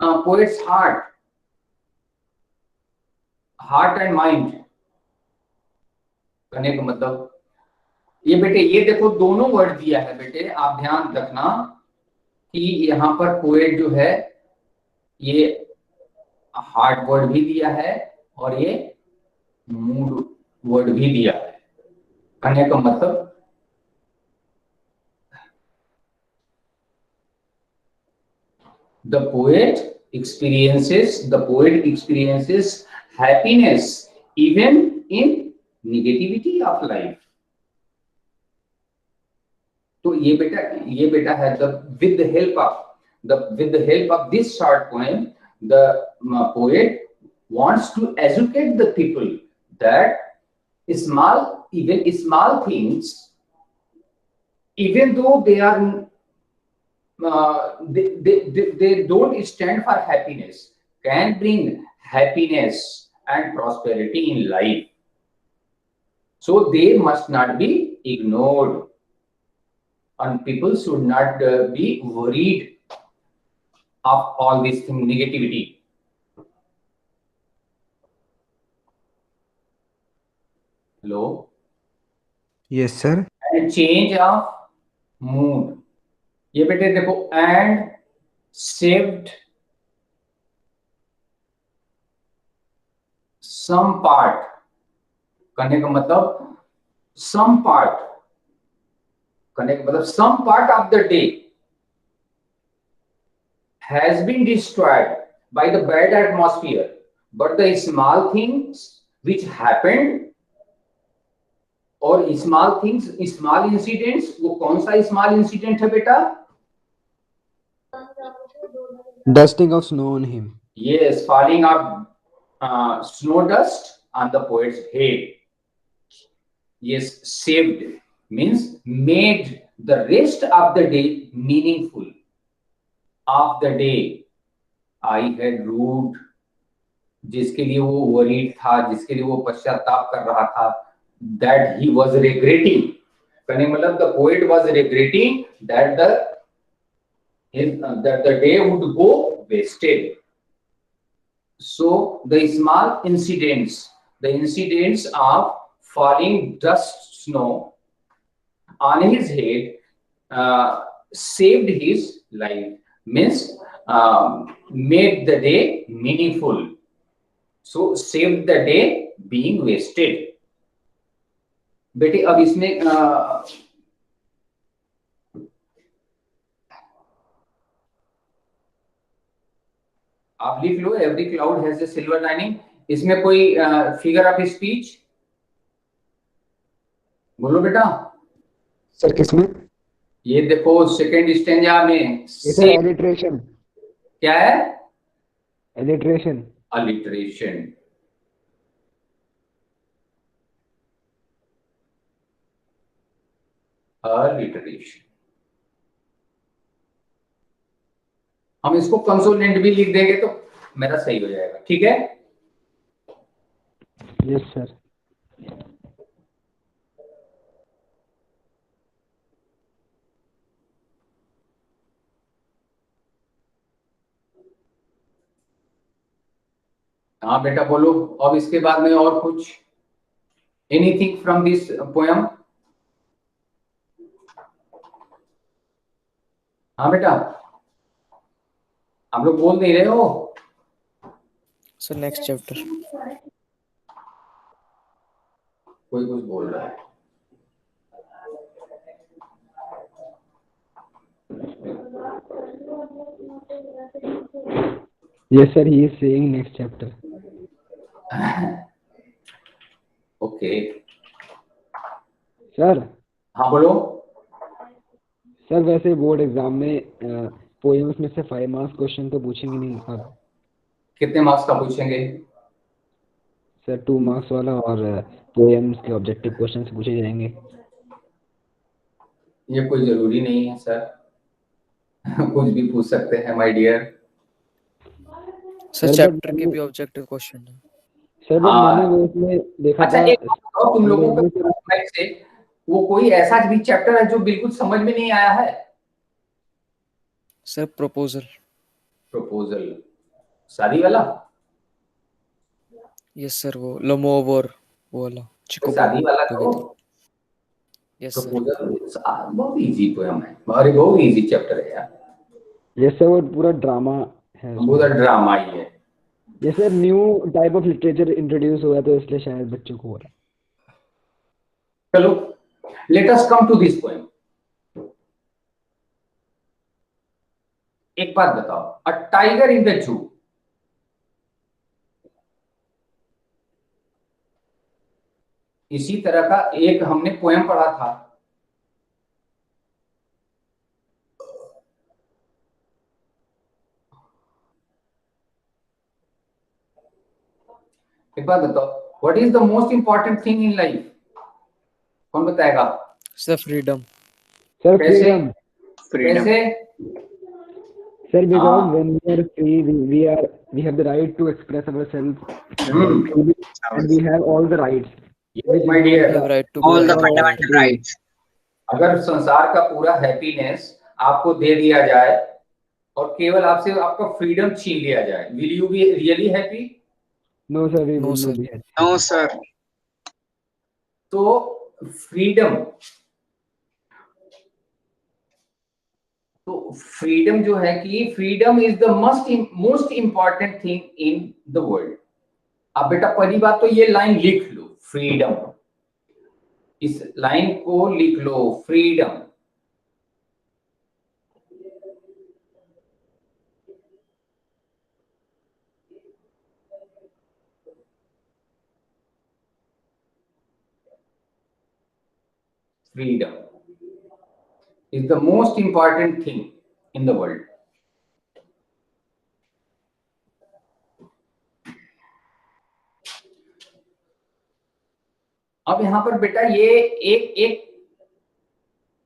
poet's heart and mind. कहने का मतलब ये बेटे, ये देखो दोनों वर्ड दिया है बेटे, आप ध्यान रखना कि यहाँ पर पोएट जो है ये हार्ड वर्ड भी दिया है और ये मूड वर्ड भी दिया है। कहने का मतलब the poet experiences happiness even in negativity of life। तो ये बेटा है with the help of this short poem the poet wants to educate the people that even small things, even though they are they don't stand for happiness, can bring happiness and prosperity in life, so they must not be ignored and people should not be worried of all this thing, negativity। Hello? Yes, sir. And change of mood। ये बेटे देखो, and saved some part, करने का मतलब some part, करने का मतलब some part of the day has been destroyed by the bad atmosphere, but the small things which happened और स्मॉल थिंग्स, स्मॉल इंसिडेंट्स, वो कौन सा स्मॉल इंसिडेंट है बेटा? Dusting of snow on him. Yes, falling of snow dust on the poet's head। Yes, saved means made the rest of the day meaningful। Of the day I had rued, जिसके लिए वो worried था, जिसके लिए वो पश्चाताप कर रहा था, that he was regretting, कहने मतलब the poet was regretting that the day would go wasted। So the small incidents, the incidents of falling dust snow on his head saved his life, means made the day meaningful, so saved the day being wasted। बेटे अब इसमें आप लिख लो, every cloud has a silver lining. इसमें कोई फिगर ऑफ स्पीच बोलो बेटा। सर किसमें? ये देखो सेकंड स्टेंजा में एलिट्रेशन। क्या है? एलिट्रेशन। अलिटरेशन। अलिटरेशन हम इसको कंसोनेंट भी लिख देंगे तो मेरा सही हो जाएगा, ठीक है? Yes sir. हाँ बेटा बोलो। अब इसके बाद में और कुछ, एनीथिंग फ्रॉम दिस पोएम? हाँ बेटा, आप लोग बोल नहीं रहे हो? Sir next chapter. कोई कुछ बोल रहा है। Yes sir, he is saying next chapter. Okay sir. हाँ बोलो। सर वैसे बोर्ड एग्जाम में पोएम्स में से 5 मार्क्स क्वेश्चन तो पूछेंगे नहीं अब? कितने मार्क्स का पूछेंगे? सर 2 मार्क्स वाला और पोएम्स के ऑब्जेक्टिव क्वेश्चन पूछे जाएंगे। ये कोई जरूरी नहीं है सर, कुछ भी पूछ सकते हैं माय डियर। सर चैप्टर के भी ऑब्जेक्टिव क्वेश्चन है। सर मैंने वो इसमें देखा अच्छा, था। एक बात बताओ, तुम लोगों को से वो कोई ऐसा भी चैप्टर है जो बिल्कुल समझ में नहीं आया है? Sir proposal. प्रपोजल शादी वाला? यस सर, वो लमोवर वो वाला चिको शादी वाला तो यस प्रपोजल बहुत इजी पोएम है, अरे बहुत इजी चैप्टर है यार। यस सर, वो पूरा ड्रामा है, पूरा ड्रामा ही है। जैसे new type of literature introduce हुआ तो इसलिए शायद बच्चों को हो रहा है। चलो, let us come to this poem. एक बात बताओ, अ टाइगर इन द जू, इसी तरह का एक हमने पोएम पढ़ा था। एक बात बताओ, what is the most important thing in life? कौन बताएगा? Sir, freedom. सर कैसे? फ्रीडम। फ्रीडम। कैसे? Sir, because हाँ। when we are free, we have the right to express ourselves Hmm. freely, and we have all the rights. Yes, my We dear. have right to go All the anywhere. fundamental rights. अगर संसार का पूरा हैप्पीनेस आपको दे दिया जाए और केवल आपसे आपका फ्रीडम छीन लिया जाए, will you be really happy? No, sir, we No, will sir. not be happy. No, sir. तो फ्रीडम, जो है कि freedom is the most important thing in the world. अब बेटा पहली बात तो ये लाइन लिख लो, फ्रीडम, इस लाइन को लिख लो, freedom. Freedom is the most important thing in the world. अब यहां पर बेटा ये एक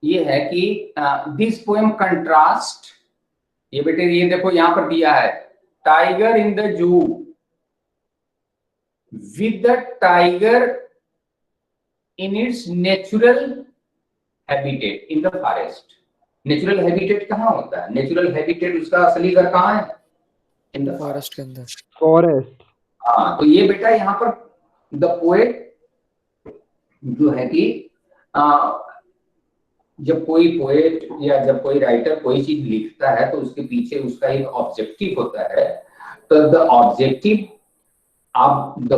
ये है कि दिस पोएम कंट्रास्ट, ये बेटे ये देखो यहां पर दिया है, टाइगर इन द जू with the tiger in its natural habitat in the forest. Natural habitat कहाँ होता है? नेचुरल हैबिटेट उसका असली घर कहाँ है? इन द फॉरेस्ट के अंदर। Forest. हाँ, तो ये बेटा यहाँ पर द पोएट जो है कि जब कोई पोएट या जब कोई राइटर कोई चीज लिखता है तो उसके पीछे उसका एक ऑब्जेक्टिव होता है। तो the objective of the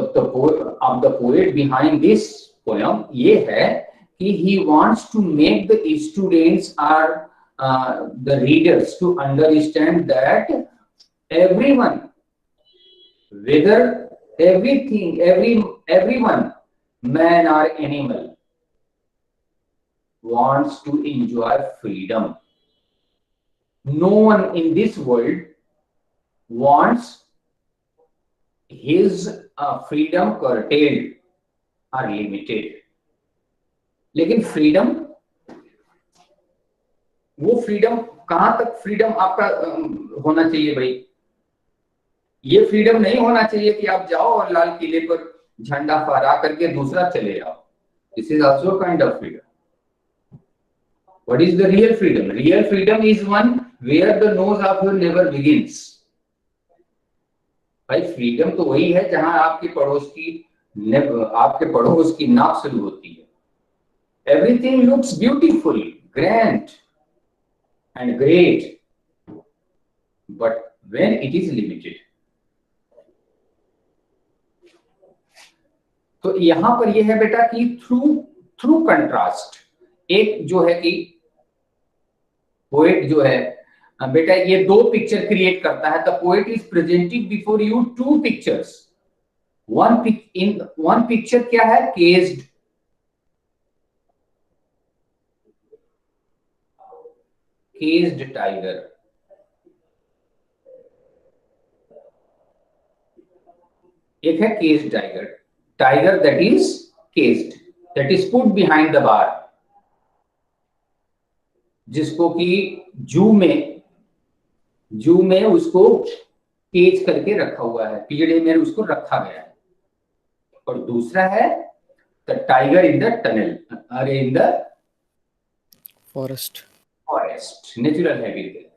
poet behind this poem ये है कि he wants to make the students or the readers to understand that everyone, whether everyone, man or animal, wants to enjoy freedom. No one in this world wants his freedom curtailed or limited. लेकिन फ्रीडम, वो फ्रीडम कहां तक फ्रीडम आपका होना चाहिए भाई? ये फ्रीडम नहीं होना चाहिए कि आप जाओ और लाल किले पर झंडा फहरा करके दूसरा चले आओ। This is also kind of freedom. What is the real freedom? Real freedom is one where the nose of your never begins. भाई फ्रीडम तो वही है जहां आपके पड़ोस की नाक शुरू होती है। Everything looks beautiful, grand, and great, but when it is limited. तो यहां पर यह है बेटा कि थ्रू कंट्रास्ट, एक जो है कि पोएट जो है बेटा ये दो पिक्चर क्रिएट करता है। The poet is presenting before you two pictures. One picture क्या है? केज्ड, caged tiger, एक है caged tiger that is caged, that is put behind the bar, जिसको कि जू में उसको केज करके रखा हुआ है, पिंजड़े में उसको रखा गया है। और दूसरा है the tiger in the tunnel, अरे in the forest, natural habitat.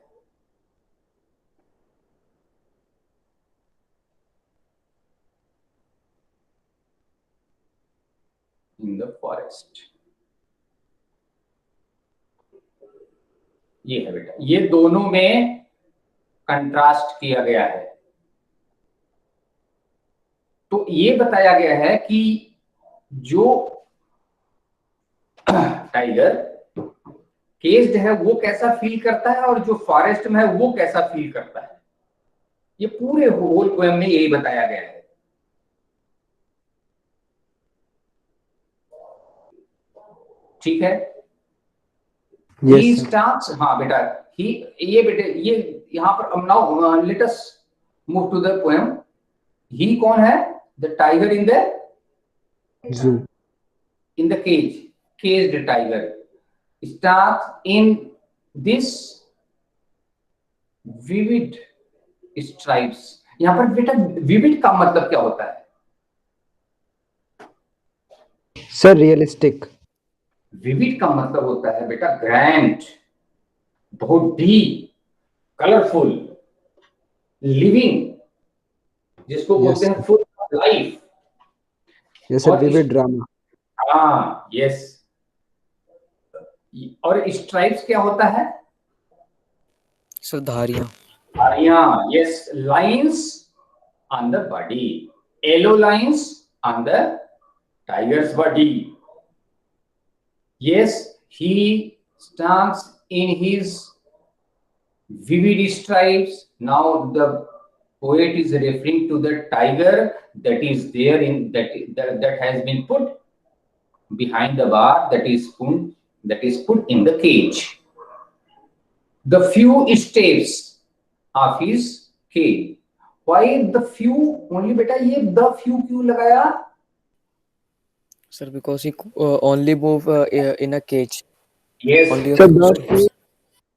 In the forest, ये है बेटा, ये दोनों में कंट्रास्ट किया गया है। तो ये बताया गया है कि जो टाइगर केज्ड है वो कैसा फील करता है और जो फॉरेस्ट में है वो कैसा फील करता है, ये पूरे होल पोएम में यही बताया गया है। ठीक है। Yes, ही sir. स्टार्ट्स, हाँ बेटा, ही, ये बेटे ये यहाँ पर now let us move to the poem. He कौन है? The tiger in the Zoo. in the caged tiger starts in this vivid stripes। यहाँ पर बेटा vivid का मतलब क्या होता है? Sir, realistic. विविड का मतलब होता है बेटा ग्रैंड, बहुत डीप, कलरफुल, लिविंग, जिसको Yes, बोलते हैं sir. Full of life. Yes, sir. और Vivid drama. हाँ यस। और स्ट्राइप्स क्या होता है? सर धारियां। धारियां, yes. Lines on the body, yellow lines on the tigers body. Yes, he stands in his vivid stripes. Now the poet is referring to the tiger that is there in that has been put behind the bar, that is put in the cage. The few steps of his cage. Why the few only बेटा? ये the few क्यों लगाया? Sir, because he only move in a cage. Yes. Only a Sir, few the steps.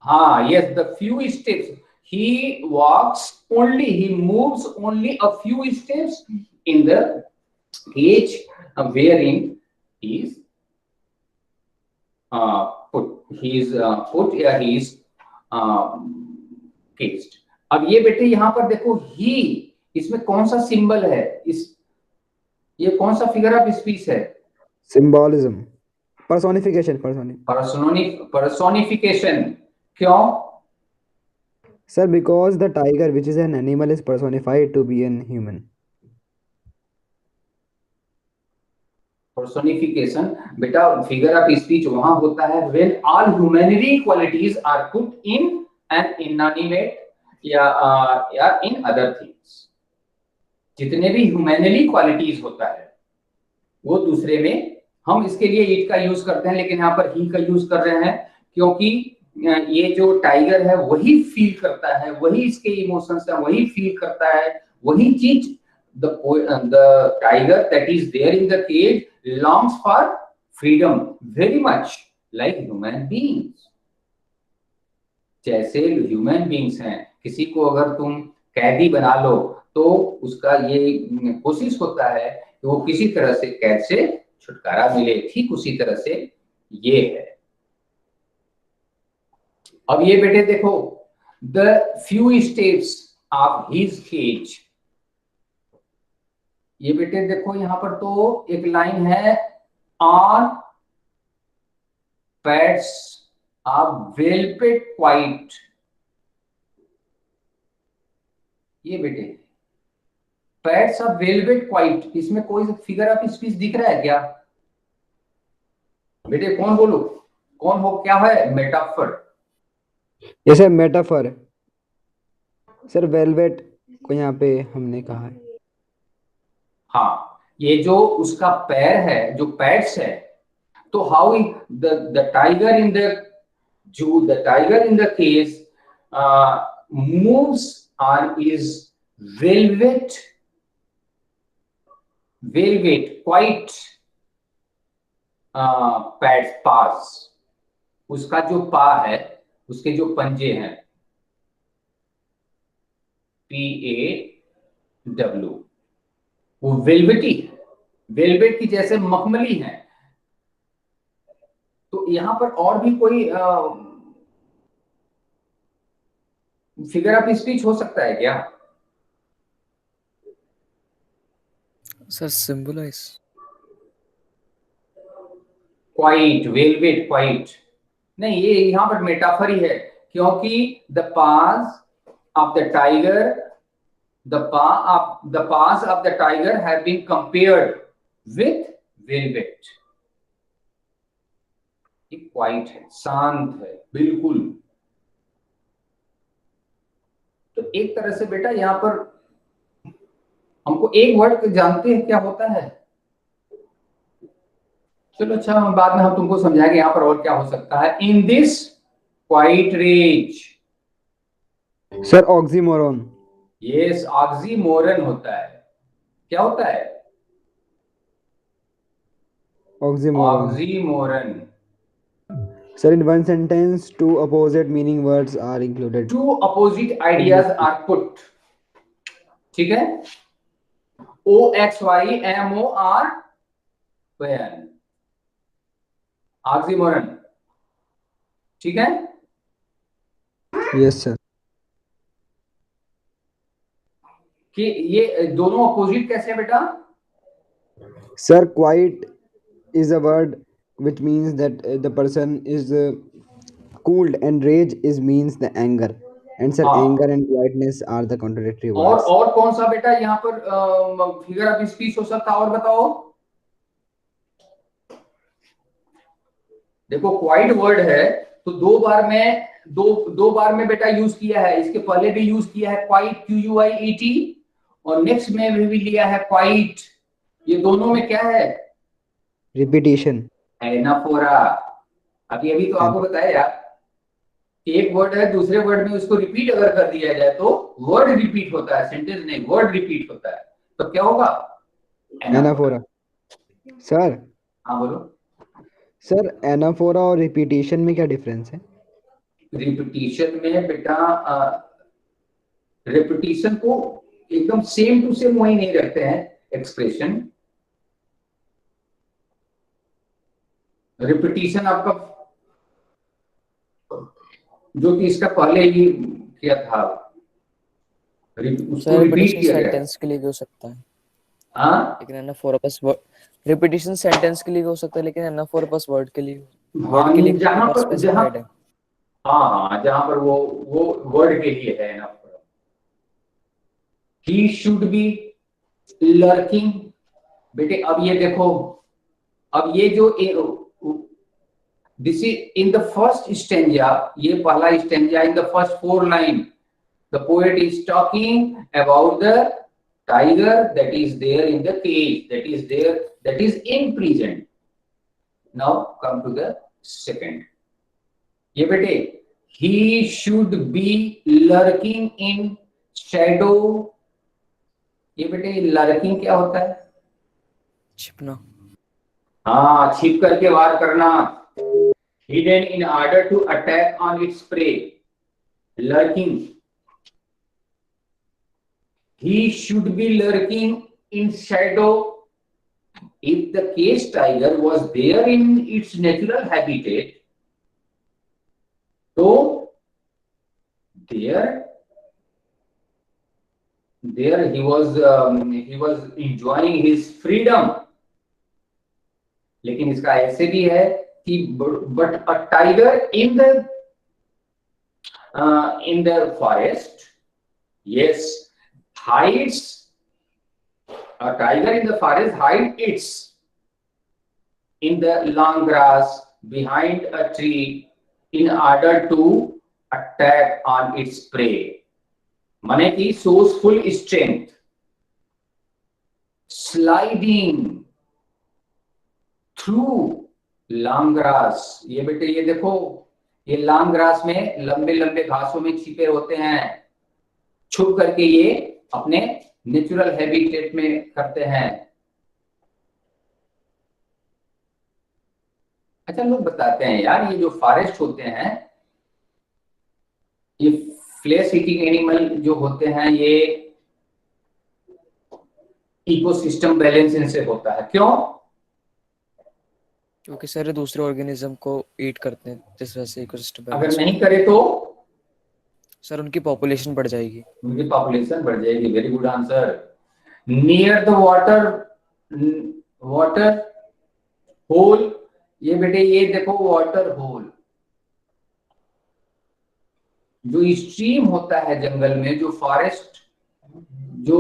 हाँ, yes, the few steps. He walks only, he moves only a few steps in the cage wherein he is put. He is put, या he is caged. अब ये बेटे यहाँ पर देखो, he, इसमें कौन सा सिंबल है? ये कौन सा फिगर ऑफ स्पीच है? symbolism. Personification. Personification. क्यों? Sir, because the tiger, which is an animal, is personified to be an human. Personification बेटा फिगर ऑफ स्पीच वहां होता है when all humanity qualities are put in an inanimate या in other things। जितने भी ह्यूमैनिटी क्वालिटीज होता है वो दूसरे में, हम इसके लिए इट का यूज करते हैं, लेकिन यहाँ पर ही का यूज कर रहे हैं क्योंकि ये जो टाइगर है वही फील करता है, वही इसके इमोशंस है, वही फील करता है, वही चीज the tiger that is there in the cage longs for freedom very much like human beings। जैसे ह्यूमन बींग्स हैं, किसी को अगर तुम कैदी बना लो तो उसका ये कोशिश होता है कि वो किसी तरह से कैद से छुटकारा मिले, ठीक उसी तरह से ये है। अब ये बेटे देखो, the few steps of his cage. ये बेटे देखो यहां पर तो एक लाइन है, on pads of velvet quiet. ये बेटे पैड्स ऑफ वेलवेट क्वाइट, इसमें कोई फिगर ऑफ स्पीच दिख रहा है क्या बेटे? कौन बोलो, कौन हो, क्या है? मेटाफर। ये सर मेटाफर। सर वेलवेट को यहाँ पे हमने कहा है। हाँ, ये जो उसका पैर है, जो पैड्स है, तो how the tiger in the tiger in the cage moves on is velvet quiet pads pass. उसका जो पा है, उसके जो पंजे हैं, PAW, वो वेलवेटी, वेलवेट की जैसे मखमली है। तो यहां पर और भी कोई फिगर ऑफ स्पीच हो सकता है क्या? Sir symbolize। Quite, velvet quite नहीं, ये यहां पर मेटाफर ही है, क्योंकि the pass of the tiger the paws of the tiger have been compared with velvet. ये क्वाइट है, शांत है बिल्कुल। तो एक तरह से बेटा यहाँ पर हमको एक वर्ड जानते हैं क्या होता है। चलो अच्छा, हम बाद में हम तुमको समझाएंगे यहाँ पर और क्या हो सकता है। In this quiet rage, sir oxymoron. Yes, oxymoron होता है। क्या होता है? Oxymoron. Oxymoron. Sir in one sentence two opposite meaning words are included. Two opposite ideas are put. ठीक है, OXYMOR, ऑक्सीमोरन। ठीक है, यस सर। कि ये दोनों अपोजिट कैसे है बेटा? Sir, quiet is a word which means that the person is cooled, and rage is means the anger. And sir, हाँ। anger and quietness are the contradictory और words. और कौन सा बेटा यहाँ पर फिगर ऑफ स्पीच हो सकता है, और बताओ। देखो क्वाइट वर्ड है तो दो बार में बेटा यूज किया है। इसके पहले भी यूज किया है क्वाइट, QUIET, और नेक्स्ट में भी लिया है क्वाइट। ये दोनों में क्या है? Repetition. एनाफोरा। अभी तो आपको बताया यार, एक वर्ड है दूसरे वर्ड में उसको रिपीट अगर कर दिया जाए तो वर्ड रिपीट होता है, सेंटेंस नहीं, वर्ड रिपीट होता है। तो क्या होगा? Anaphora. Sir, हाँ बोलो। sir, anaphora और repetition में क्या डिफरेंस है? रिपीटिशन में बेटा रिपीटिशन को एकदम सेम टू सेम वही नहीं रखते हैं एक्सप्रेशन। रिपीटिशन आपका जो कि इसका पहले ही किया था, उसको रिपीट किया गया। सेंटेंस के लिए भी हो सकता है। हाँ, लेकिन एनाफोरा बस रिपीटिशन सेंटेंस के लिए भी हो सकता है, लेकिन एनाफोरा बस वर्ड के लिए हाँ, के लिए जहाँ पर स्पेसिफाइड है। हाँ, जहाँ पर वो वर्ड के लिए है ना। He should be lurking। बेटे अब ये देखो, अब ये जो this is in the first stanza, ये पहला stanza, in the first 4 line the poet is talking about the tiger that is there in the cage, that is in prison. Now come to the second. ये बेटे he should be lurking in shadow। ये बेटे लर्किंग क्या होता है? छिपना। हाँ, छिप करके वार करना। Hidden in order to attack on its prey, lurking। He should be lurking in shadow। If the caged tiger was there in its natural habitat, so there he was enjoying his freedom। लेकिन इसका ऐसे भी है कि but a tiger in the forest, yes, hides, a tiger in the forest hides its in the long grass behind a tree in order to attack on its prey। माने कि shows full strength, sliding through long grass। ये बेटे ये देखो, ये लॉन्ग ग्रास में लंबे लंबे घासों में छिपे होते हैं, छुप करके ये अपने नेचुरल हैबिटेट में करते हैं। अच्छा, लोग बताते हैं यार, ये जो फॉरेस्ट होते हैं, ये फ्लेश ईटिंग एनिमल जो होते हैं, ये इकोसिस्टम बैलेंस इनसे होता है। क्यों? क्योंकि सारे दूसरे ऑर्गेनिज्म को ईट करते हैं, जिस वजह से इकोसिस्टम अगर नहीं करे तो सर उनकी पॉपुलेशन बढ़ जाएगी। उनकी पॉपुलेशन बढ़ जाएगी। Very good answer. Near the water hole. ये बेटे ये देखो वाटर होल, जो स्ट्रीम होता है जंगल में, जो फॉरेस्ट जो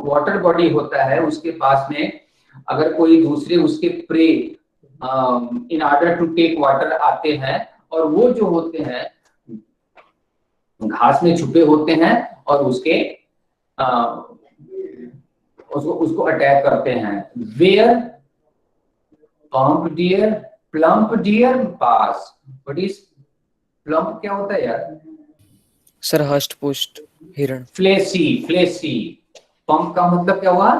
वाटर बॉडी होता है उसके पास में अगर कोई दूसरे उसके prey in order to take water आते हैं और वो जो होते हैं घास में छुपे होते हैं और उसके उसको अटैक करते हैं। Where plump deer pass. What is plump, क्या होता है यार? सर हष्ट पुष्ट हिरण। फ्लेसी। पंप का मतलब क्या हुआ?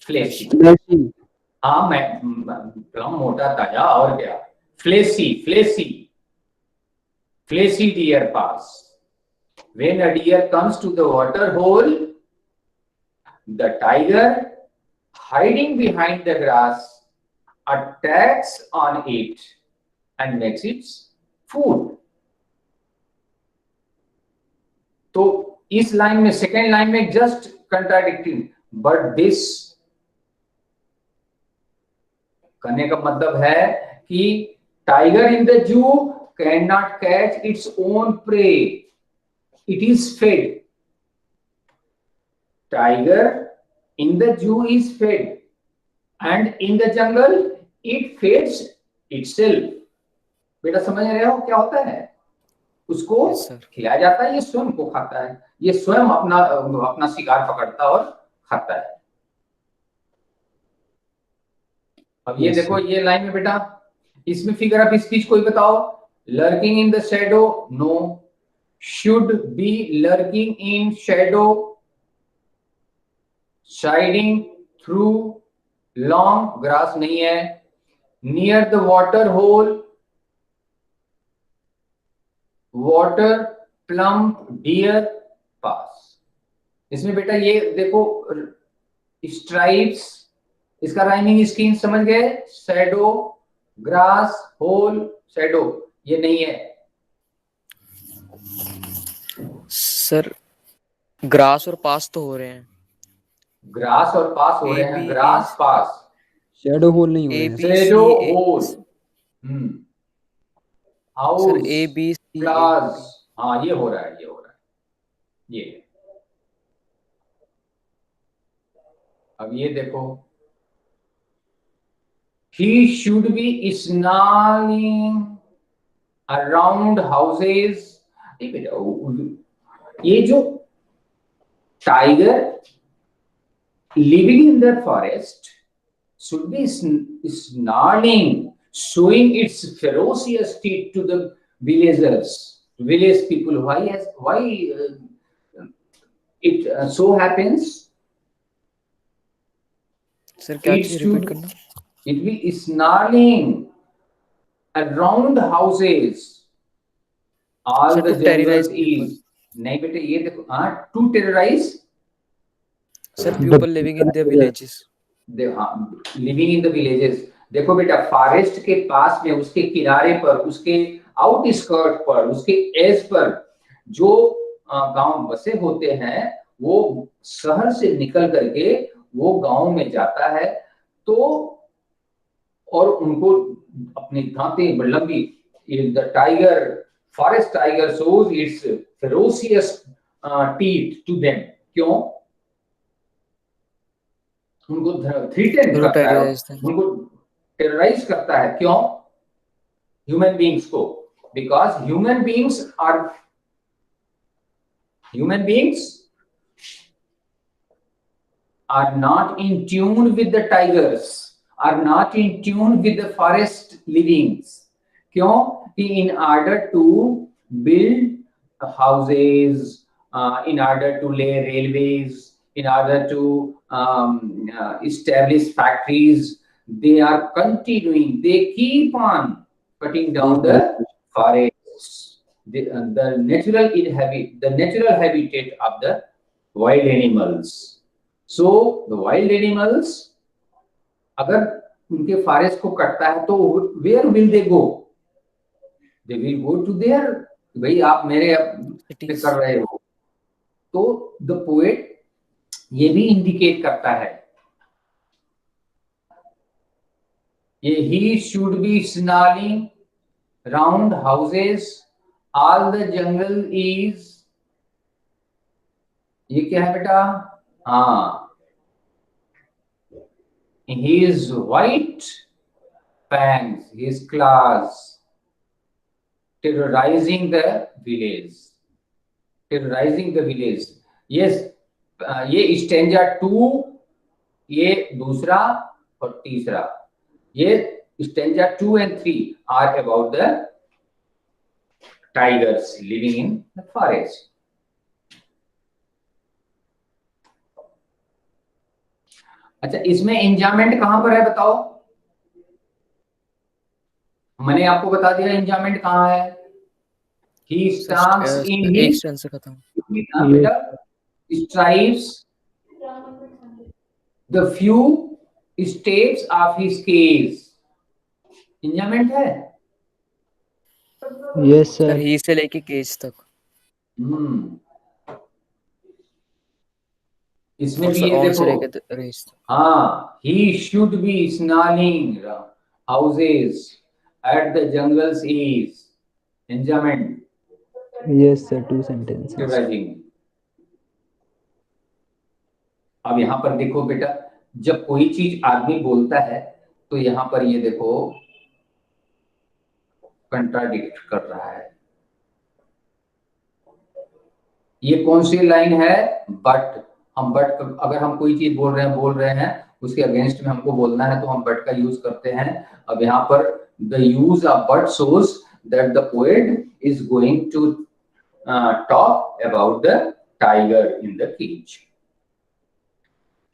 फ्लेसी। हाँ, मैं प्लम मोटा ताजा और क्या? Fleshy deer pass. When a deer comes to the water hole, the tiger hiding behind the grass attacks on it and makes its food. तो इस लाइन में, सेकेंड लाइन में जस्ट कंट्राडिक्टिंग, बट दिस करने का मतलब है कि tiger in the zoo can not catch its own prey, it is fed. Tiger in the zoo is fed and in the jungle it feeds itself. बेटा समझ रहे हो क्या होता है? उसको खिलाया जाता है, ये स्वयं को खाता है, ये स्वयं अपना शिकार पकड़ता और खाता है। अब ये देखो ये लाइन में बेटा, इसमें फिगर ऑफ स्पीच कोई बताओ। Lurking in the shadow, no. Should be lurking in shadow. Sliding through long grass नहीं है। Near the water hole, water plump deer pass. इसमें बेटा ये देखो स्ट्राइप्स, इसका राइमिंग स्कीम समझ गए? शैडो, ग्रास, होल, शैडो, ये नहीं है सर। ग्रास और पास तो हो रहे हैं। ग्रास और पास हो रहे हैं, ग्रास पास, शैडो होल नहीं हो रहे हैं। Shadow hole. House, sir A B C, class, हाँ ये हो रहा है, ये हो रहा है, ये। अब ये देखो, he should be snarling around houses। ये जो tiger living in the forest should be snarling, showing its ferocious teeth to the village people. Why it so happens? Sir क्या चीज रिपीट करना? It will be snarling around houses. All the jungles is, नहीं बेटे ये देखो, हाँ, to terrorize। Sir people living in their villages। Living in the villages. देखो बेटा, फॉरेस्ट के पास में, उसके किनारे पर, उसके आउटस्कर्ट पर, उसके एज पर जो गांव बसे होते हैं, वो शहर से निकल करके वो गांव में जाता है, तो और उनको अपनी दांतें लंबी, the tiger, forest tiger shows its ferocious teeth to them. क्यों? उनको थ्रेटन करता है, उनको टेरराइज करता है। क्यों? ह्यूमन बीइंग्स को, because human beings are not in tune with the tigers, are not in tune with the forest livings। क्यों? in order to build houses, in order to lay railways, in order to establish factories, they are continuing, they keep on cutting down the forests, the natural habitat of the wild animals। So the wild animals, अगर उनके फॉरेस्ट को कटता है तो where will they go? They will go to their, भाई आप मेरे पे कर रहे हो। तो the poet ये भी इंडिकेट करता है, ये he should be snarling round houses, all the jungle is ये क्या है बेटा? हाँ, his white fangs, his claws, terrorizing the village. Terrorizing the village. Yes, ये स्टेंजा 2, ये दूसरा और तीसरा, ये stanza 2 and 3 are about the tigers living in the forest. अच्छा, इसमें एंजायमेंट कहां पर है बताओ? मैंने आपको बता दिया एंजायमेंट कहां है. He stands in एक his स्टैंड से खत्म. बेटा stripes the few steps of his case. एंजायमेंट है. Yes, sir sir. ही से लेके केज तक. इसमें और भी सर ये ऑन से देखो. लेके रेस तक. हाँ, he should be snarling houses at the jungle's edge. Enjoyment. Yes, sir. 2 sentences. Terrorizing. अब यहाँ पर देखो बेटा, जब कोई चीज आदमी बोलता है तो यहाँ पर ये देखो कंट्राडिक्ट कर रहा है. ये कौन सी लाइन है? बट. हम बट, अगर हम कोई चीज बोल रहे हैं उसके अगेंस्ट में हमको बोलना है तो हम बट का यूज करते हैं. अब यहाँ पर the use of but shows that the poet is going to talk about the tiger in the cage.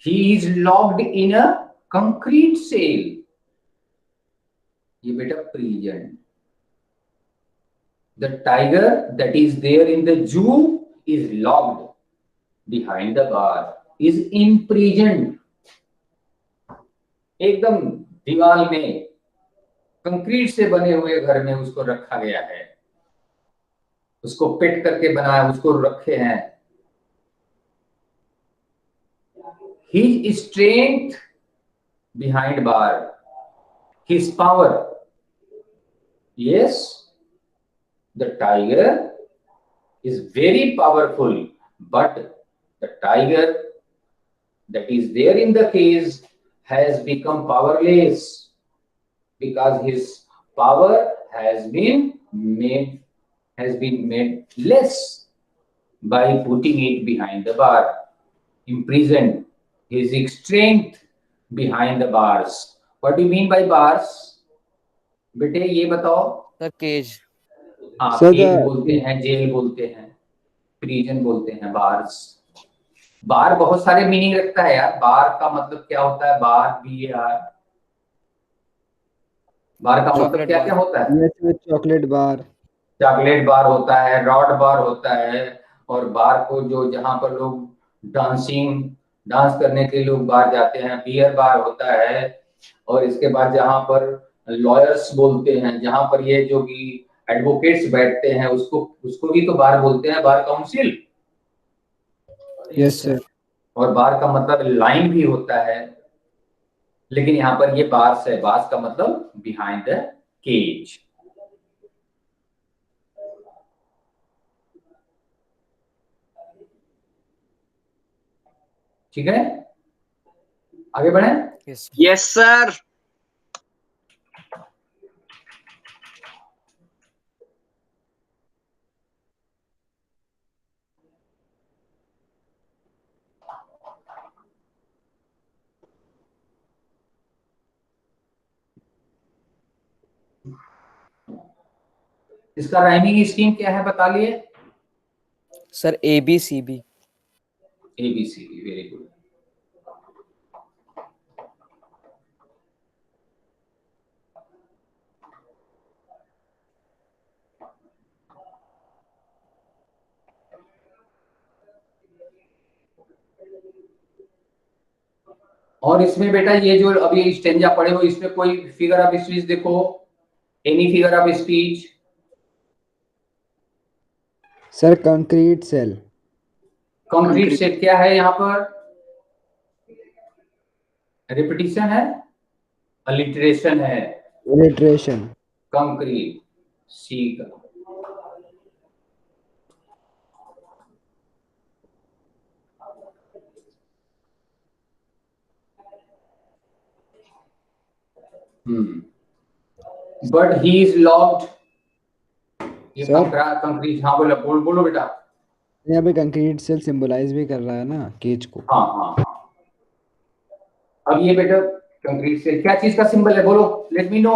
He is locked in a concrete cell. ये बेटा prison. The tiger that is there in the zoo is locked behind the bar, is imprisoned. एकदम दीवार में कंक्रीट से बने हुए घर में उसको रखा गया है. उसको पिट करके बनाया, उसको रखे हैं. His strength behind bar, his power. Yes, the tiger is very powerful, but the tiger that is there in the cage has become powerless because his power has been made less by putting it behind the bar, imprisoned. His strength behind the bars. What do you mean by bars? बेटे ये बताओ. Sir cage. हाँ, Sir, केज the- बोलते हैं, जेल बोलते हैं, प्रिजन बोलते हैं, बार्स. बार बहुत सारे मीनिंग रखता है यार. बार का मतलब क्या होता है? बार, BAR. बार का मतलब क्या क्या होता है? Yes, with chocolate bar. Chocolate bar होता है, रॉड बार होता है, और बार को जो जहां पर लोग डांस करने के लिए लोग बार जाते हैं, बियर बार होता है. और इसके बाद जहां पर लॉयर्स बोलते हैं, जहां पर ये जो भी एडवोकेट्स बैठते हैं उसको भी तो बार बोलते हैं, बार काउंसिल. Yes, sir. और बार का मतलब लाइन भी होता है, लेकिन यहाँ पर ये बार्स है. बार्स का मतलब बिहाइंड द केज. ठीक है, आगे बढ़े. यस. Yes sir. इसका राइमिंग स्कीम क्या है बता लिए? Sir ABCB. ABCD. Very good. और इसमें बेटा ये जो अभी स्टेंजा पढ़े हो, इसमें कोई फिगर ऑफ स्पीच देखो. Any figure of speech? Sir, concrete cell. Concrete से क्या है यहाँ पर? रिपीटिशन है, अलिटरेशन है. Alliteration. कंक्रीट. सी का. But he is locked. ये Sir? कंक्रीट, हाँ बोलो बेटा। यहाँ पे कंक्रीट सेल सिंबलाइज भी कर रहा है ना केज को। हाँ हाँ हाँ। अब ये बेटा कंक्रीट सेल क्या चीज का सिंबल है, बोलो, let me know.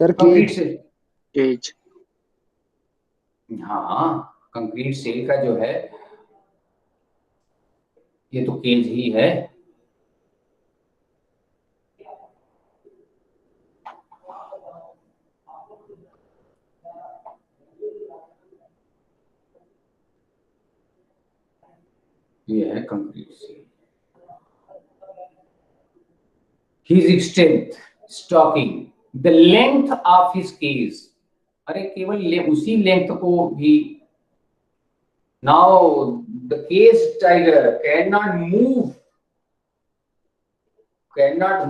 Sir concrete cage. Cell, cage. हाँ कंक्रीट सेल का जो है ये तो केज ही है। ये है concrete cell. His strength, stocking, the length of his case. अरे केवल उसी लेंथ को भी। Now the cage tiger cannot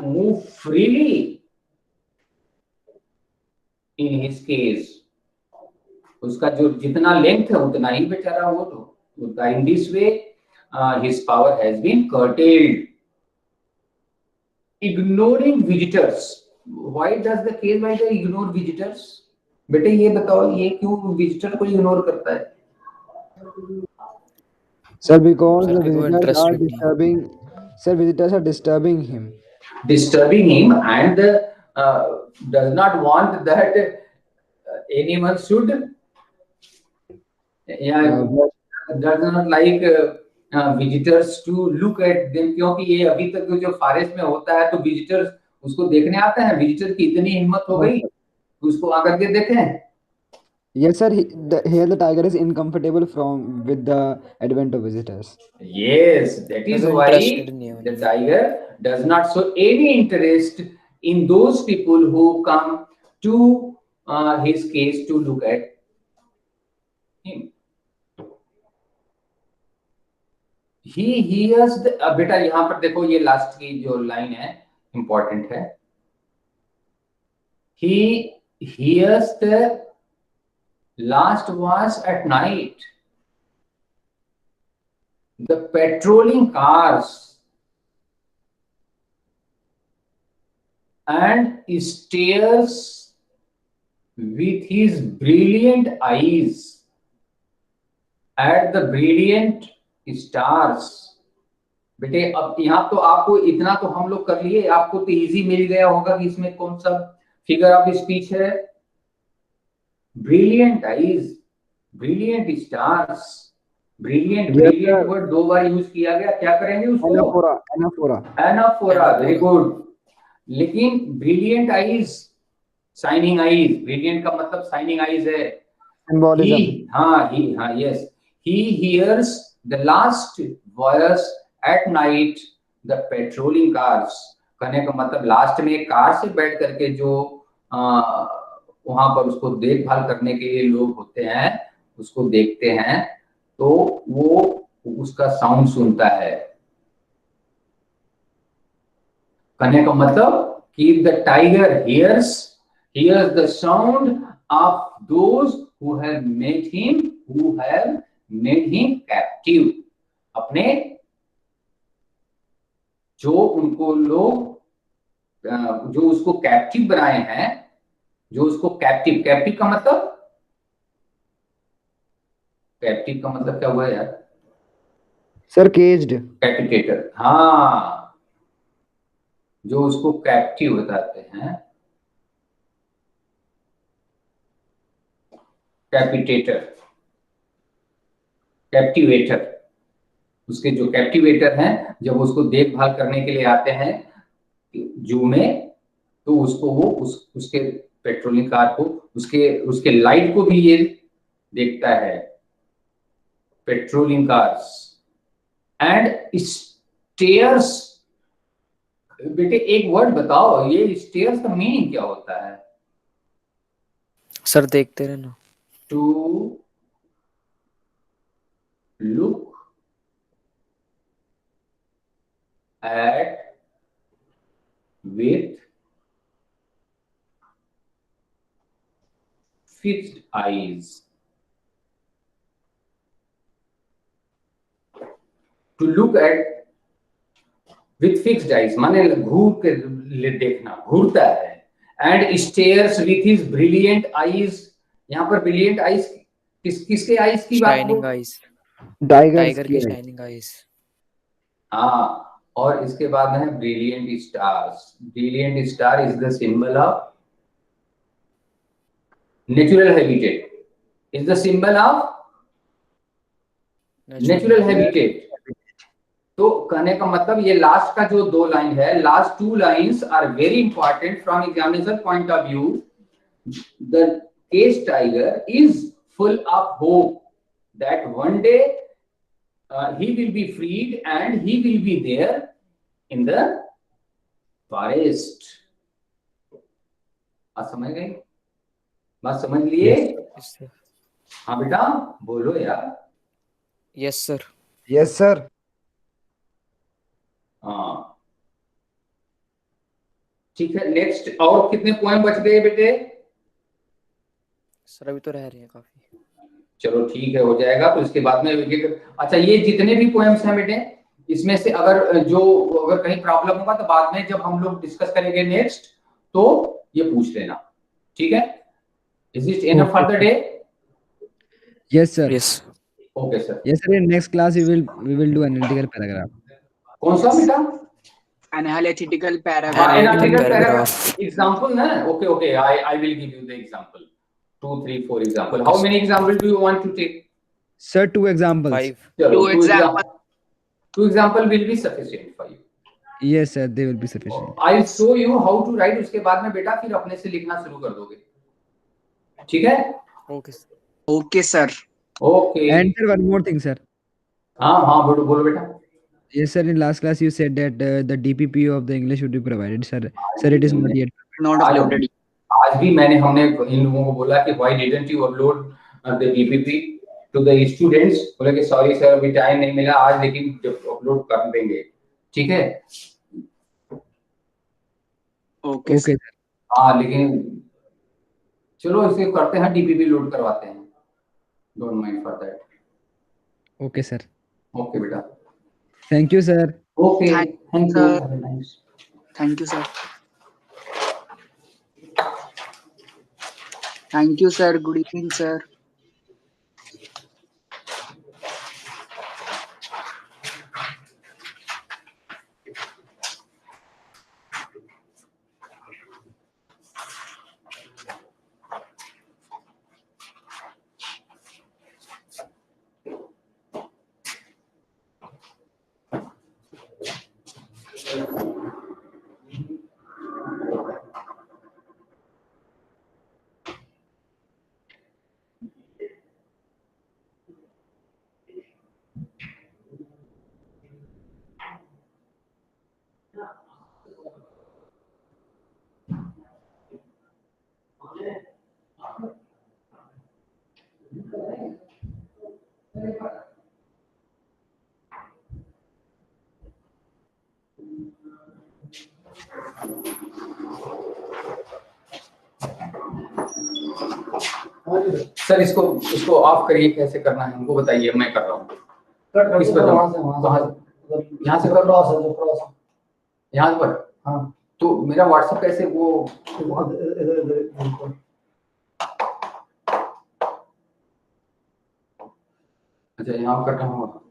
move freely in his cage. उसका जो जितना लेंथ है उतना ही बेचारा वो तो in this way his power has been curtailed. Ignoring visitors. Why does the cage tiger ignore visitors? बेटे ये बताओ ये क्यों विजिटर को इग्नोर करता है? Sir, because Sir, the because visitors interest are नहीं है। disturbing. Sir, visitors are disturbing him. Disturbing him and does not want that anyone should does not like visitors to look at them, क्योंकि ये अभी तक जो फॉरेस्ट में होता है तो विजिटर्स उसको देखने आते हैं। विजिटर की इतनी हिम्मत हो गई उसको आकर के देखें। Yes, sir. Here the tiger is incomfortable with the advent of visitors. Yes, that is Sir, why interested नहीं है the मतलब। tiger does not show any interest in those people who come to his cage to look at him. He hears the बेटा यहाँ पर देखो ये लास्ट की जो लाइन है इंपॉर्टेंट है। He hears the last watch at night, the patrolling cars, and stares with his brilliant eyes at the brilliant stars. बेटे अब यहाँ तो आपको इतना तो हम लोग कर लिए, आपको तो इजी मिल गया होगा कि इसमें कौन सा फिगर ऑफ स्पीच है। Brilliant eyes, brilliant stars, brilliant word दो बार यूज किया गया। क्या करेंगे उसको? एनाफोरा। Very good. लेकिन brilliant eyes, shining eyes, brilliant का मतलब शाइनिंग आईज है। हाँ yes. He hears the last voice at night, the patrolling cars. कहने का मतलब लास्ट में कार से बैठ करके जो वहां पर उसको देखभाल करने के लिए लोग होते हैं उसको देखते हैं तो वो उसका साउंड सुनता है। कहने का मतलब कि the tiger hears the sound of those who have made him captive. अपने जो उनको लोग जो उसको कैप्टिव बनाए हैं, जो उसको कैप्टिव का मतलब क्या हुआ यार? सर केज्ड। कैपिटेटर। हाँ, जो उसको कैप्टिव बताते हैं, कैप्टिवेटर। उसके जो कैप्टिवेटर हैं जब उसको देखभाल करने के लिए आते हैं जू में तो उसको वो उसके पेट्रोलिंग कार को उसके लाइट को भी ये देखता है। Patrolling cars and stairs. बेटे एक वर्ड बताओ, ये स्टेयर्स का मीनिंग क्या होता है? सर देखते रहना। To look at with fixed eyes. To look at with fixed eyes माने घूर के देखना, घूरता है। And stares with his brilliant eyes, यहाँ पर ब्रिलियंट आईज किसके आईज की बात शाइनिंग हो? आइज, टाइगर्स टाइगर की की है। Shining eyes. हाँ, और इसके बाद है brilliant stars. Brilliant star is the symbol of natural habitat, is the symbol of natural habitat. तो कहने का मतलब ये लास्ट का जो 2 लाइन है, last 2 lines are very important from examination point of view. The cage tiger is full of hope that one day he will be freed and he will be there in the forest. बात समझ गए? बात समझ लिए? हाँ बेटा बोलो यार। Yes sir. Yes, sir. हाँ ठीक है, नेक्स्ट। और कितने पोएम बच गए बेटे? सर अभी तो रह रही है काफी। चलो ठीक है, हो जाएगा। तो इसके बाद में अच्छा, ये जितने भी पोएम्स हैं बेटे, इसमें से अगर कहीं प्रॉब्लम होगा तो बाद में जब हम लोग डिस्कस करेंगे नेक्स्ट, तो ये पूछ लेना, ठीक है? Is it enough for the day? Yes, sir. Yes. Okay sir. Yes, sir. In next class, we will do analytical paragraph. कौन सा बेटा? Analytical हाँ, paragraph. analytical paragraph. paragraph. Example ना? Okay. I will give you the example. 2, 3, 4 example. How many example do you want to take? Sir, 2 examples. 5। चलो, Two example. 2 example will be sufficient for you. Yes, sir. They will be sufficient. I will show you how to write. उसके बाद में बेटा फिर अपने से लिखना शुरू कर दोगे, ठीक है? Okay sir. Okay, sir. Okay. And sir, one more thing, sir. हाँ बोलो बेटा। Yes, sir. In last class, you said that the DPP of the English would be provided, sir. Sir, it is not yet. Not uploaded. आज भी मैंने इन लोगों को बोला कि why didn't you upload the DPP to the students? बोले कि सॉरी सर अभी टाइम नहीं मिला आज, लेकिन जब अपलोड कर देंगे, ठीक है? Okay, Okay, sir. हाँ, लेकिन चलो इसे करते हैं, DPP लोड करवाते हैं। Don't mind for that. Okay, sir. Okay बेटा। Thank you, sir. Okay, thank you. sir. Have a nice. Thank you, sir. Thank you, sir. Good evening, sir. Sir इसको ऑफ करिए, कैसे करना है हमको बताइए, मैं कर रहा हूँ। किस पर यहाँ से कर रहा, यहाँ पर। हाँ, तो मेरा व्हाट्सएप कैसे वो अच्छा यहाँ कर रहा हूँ।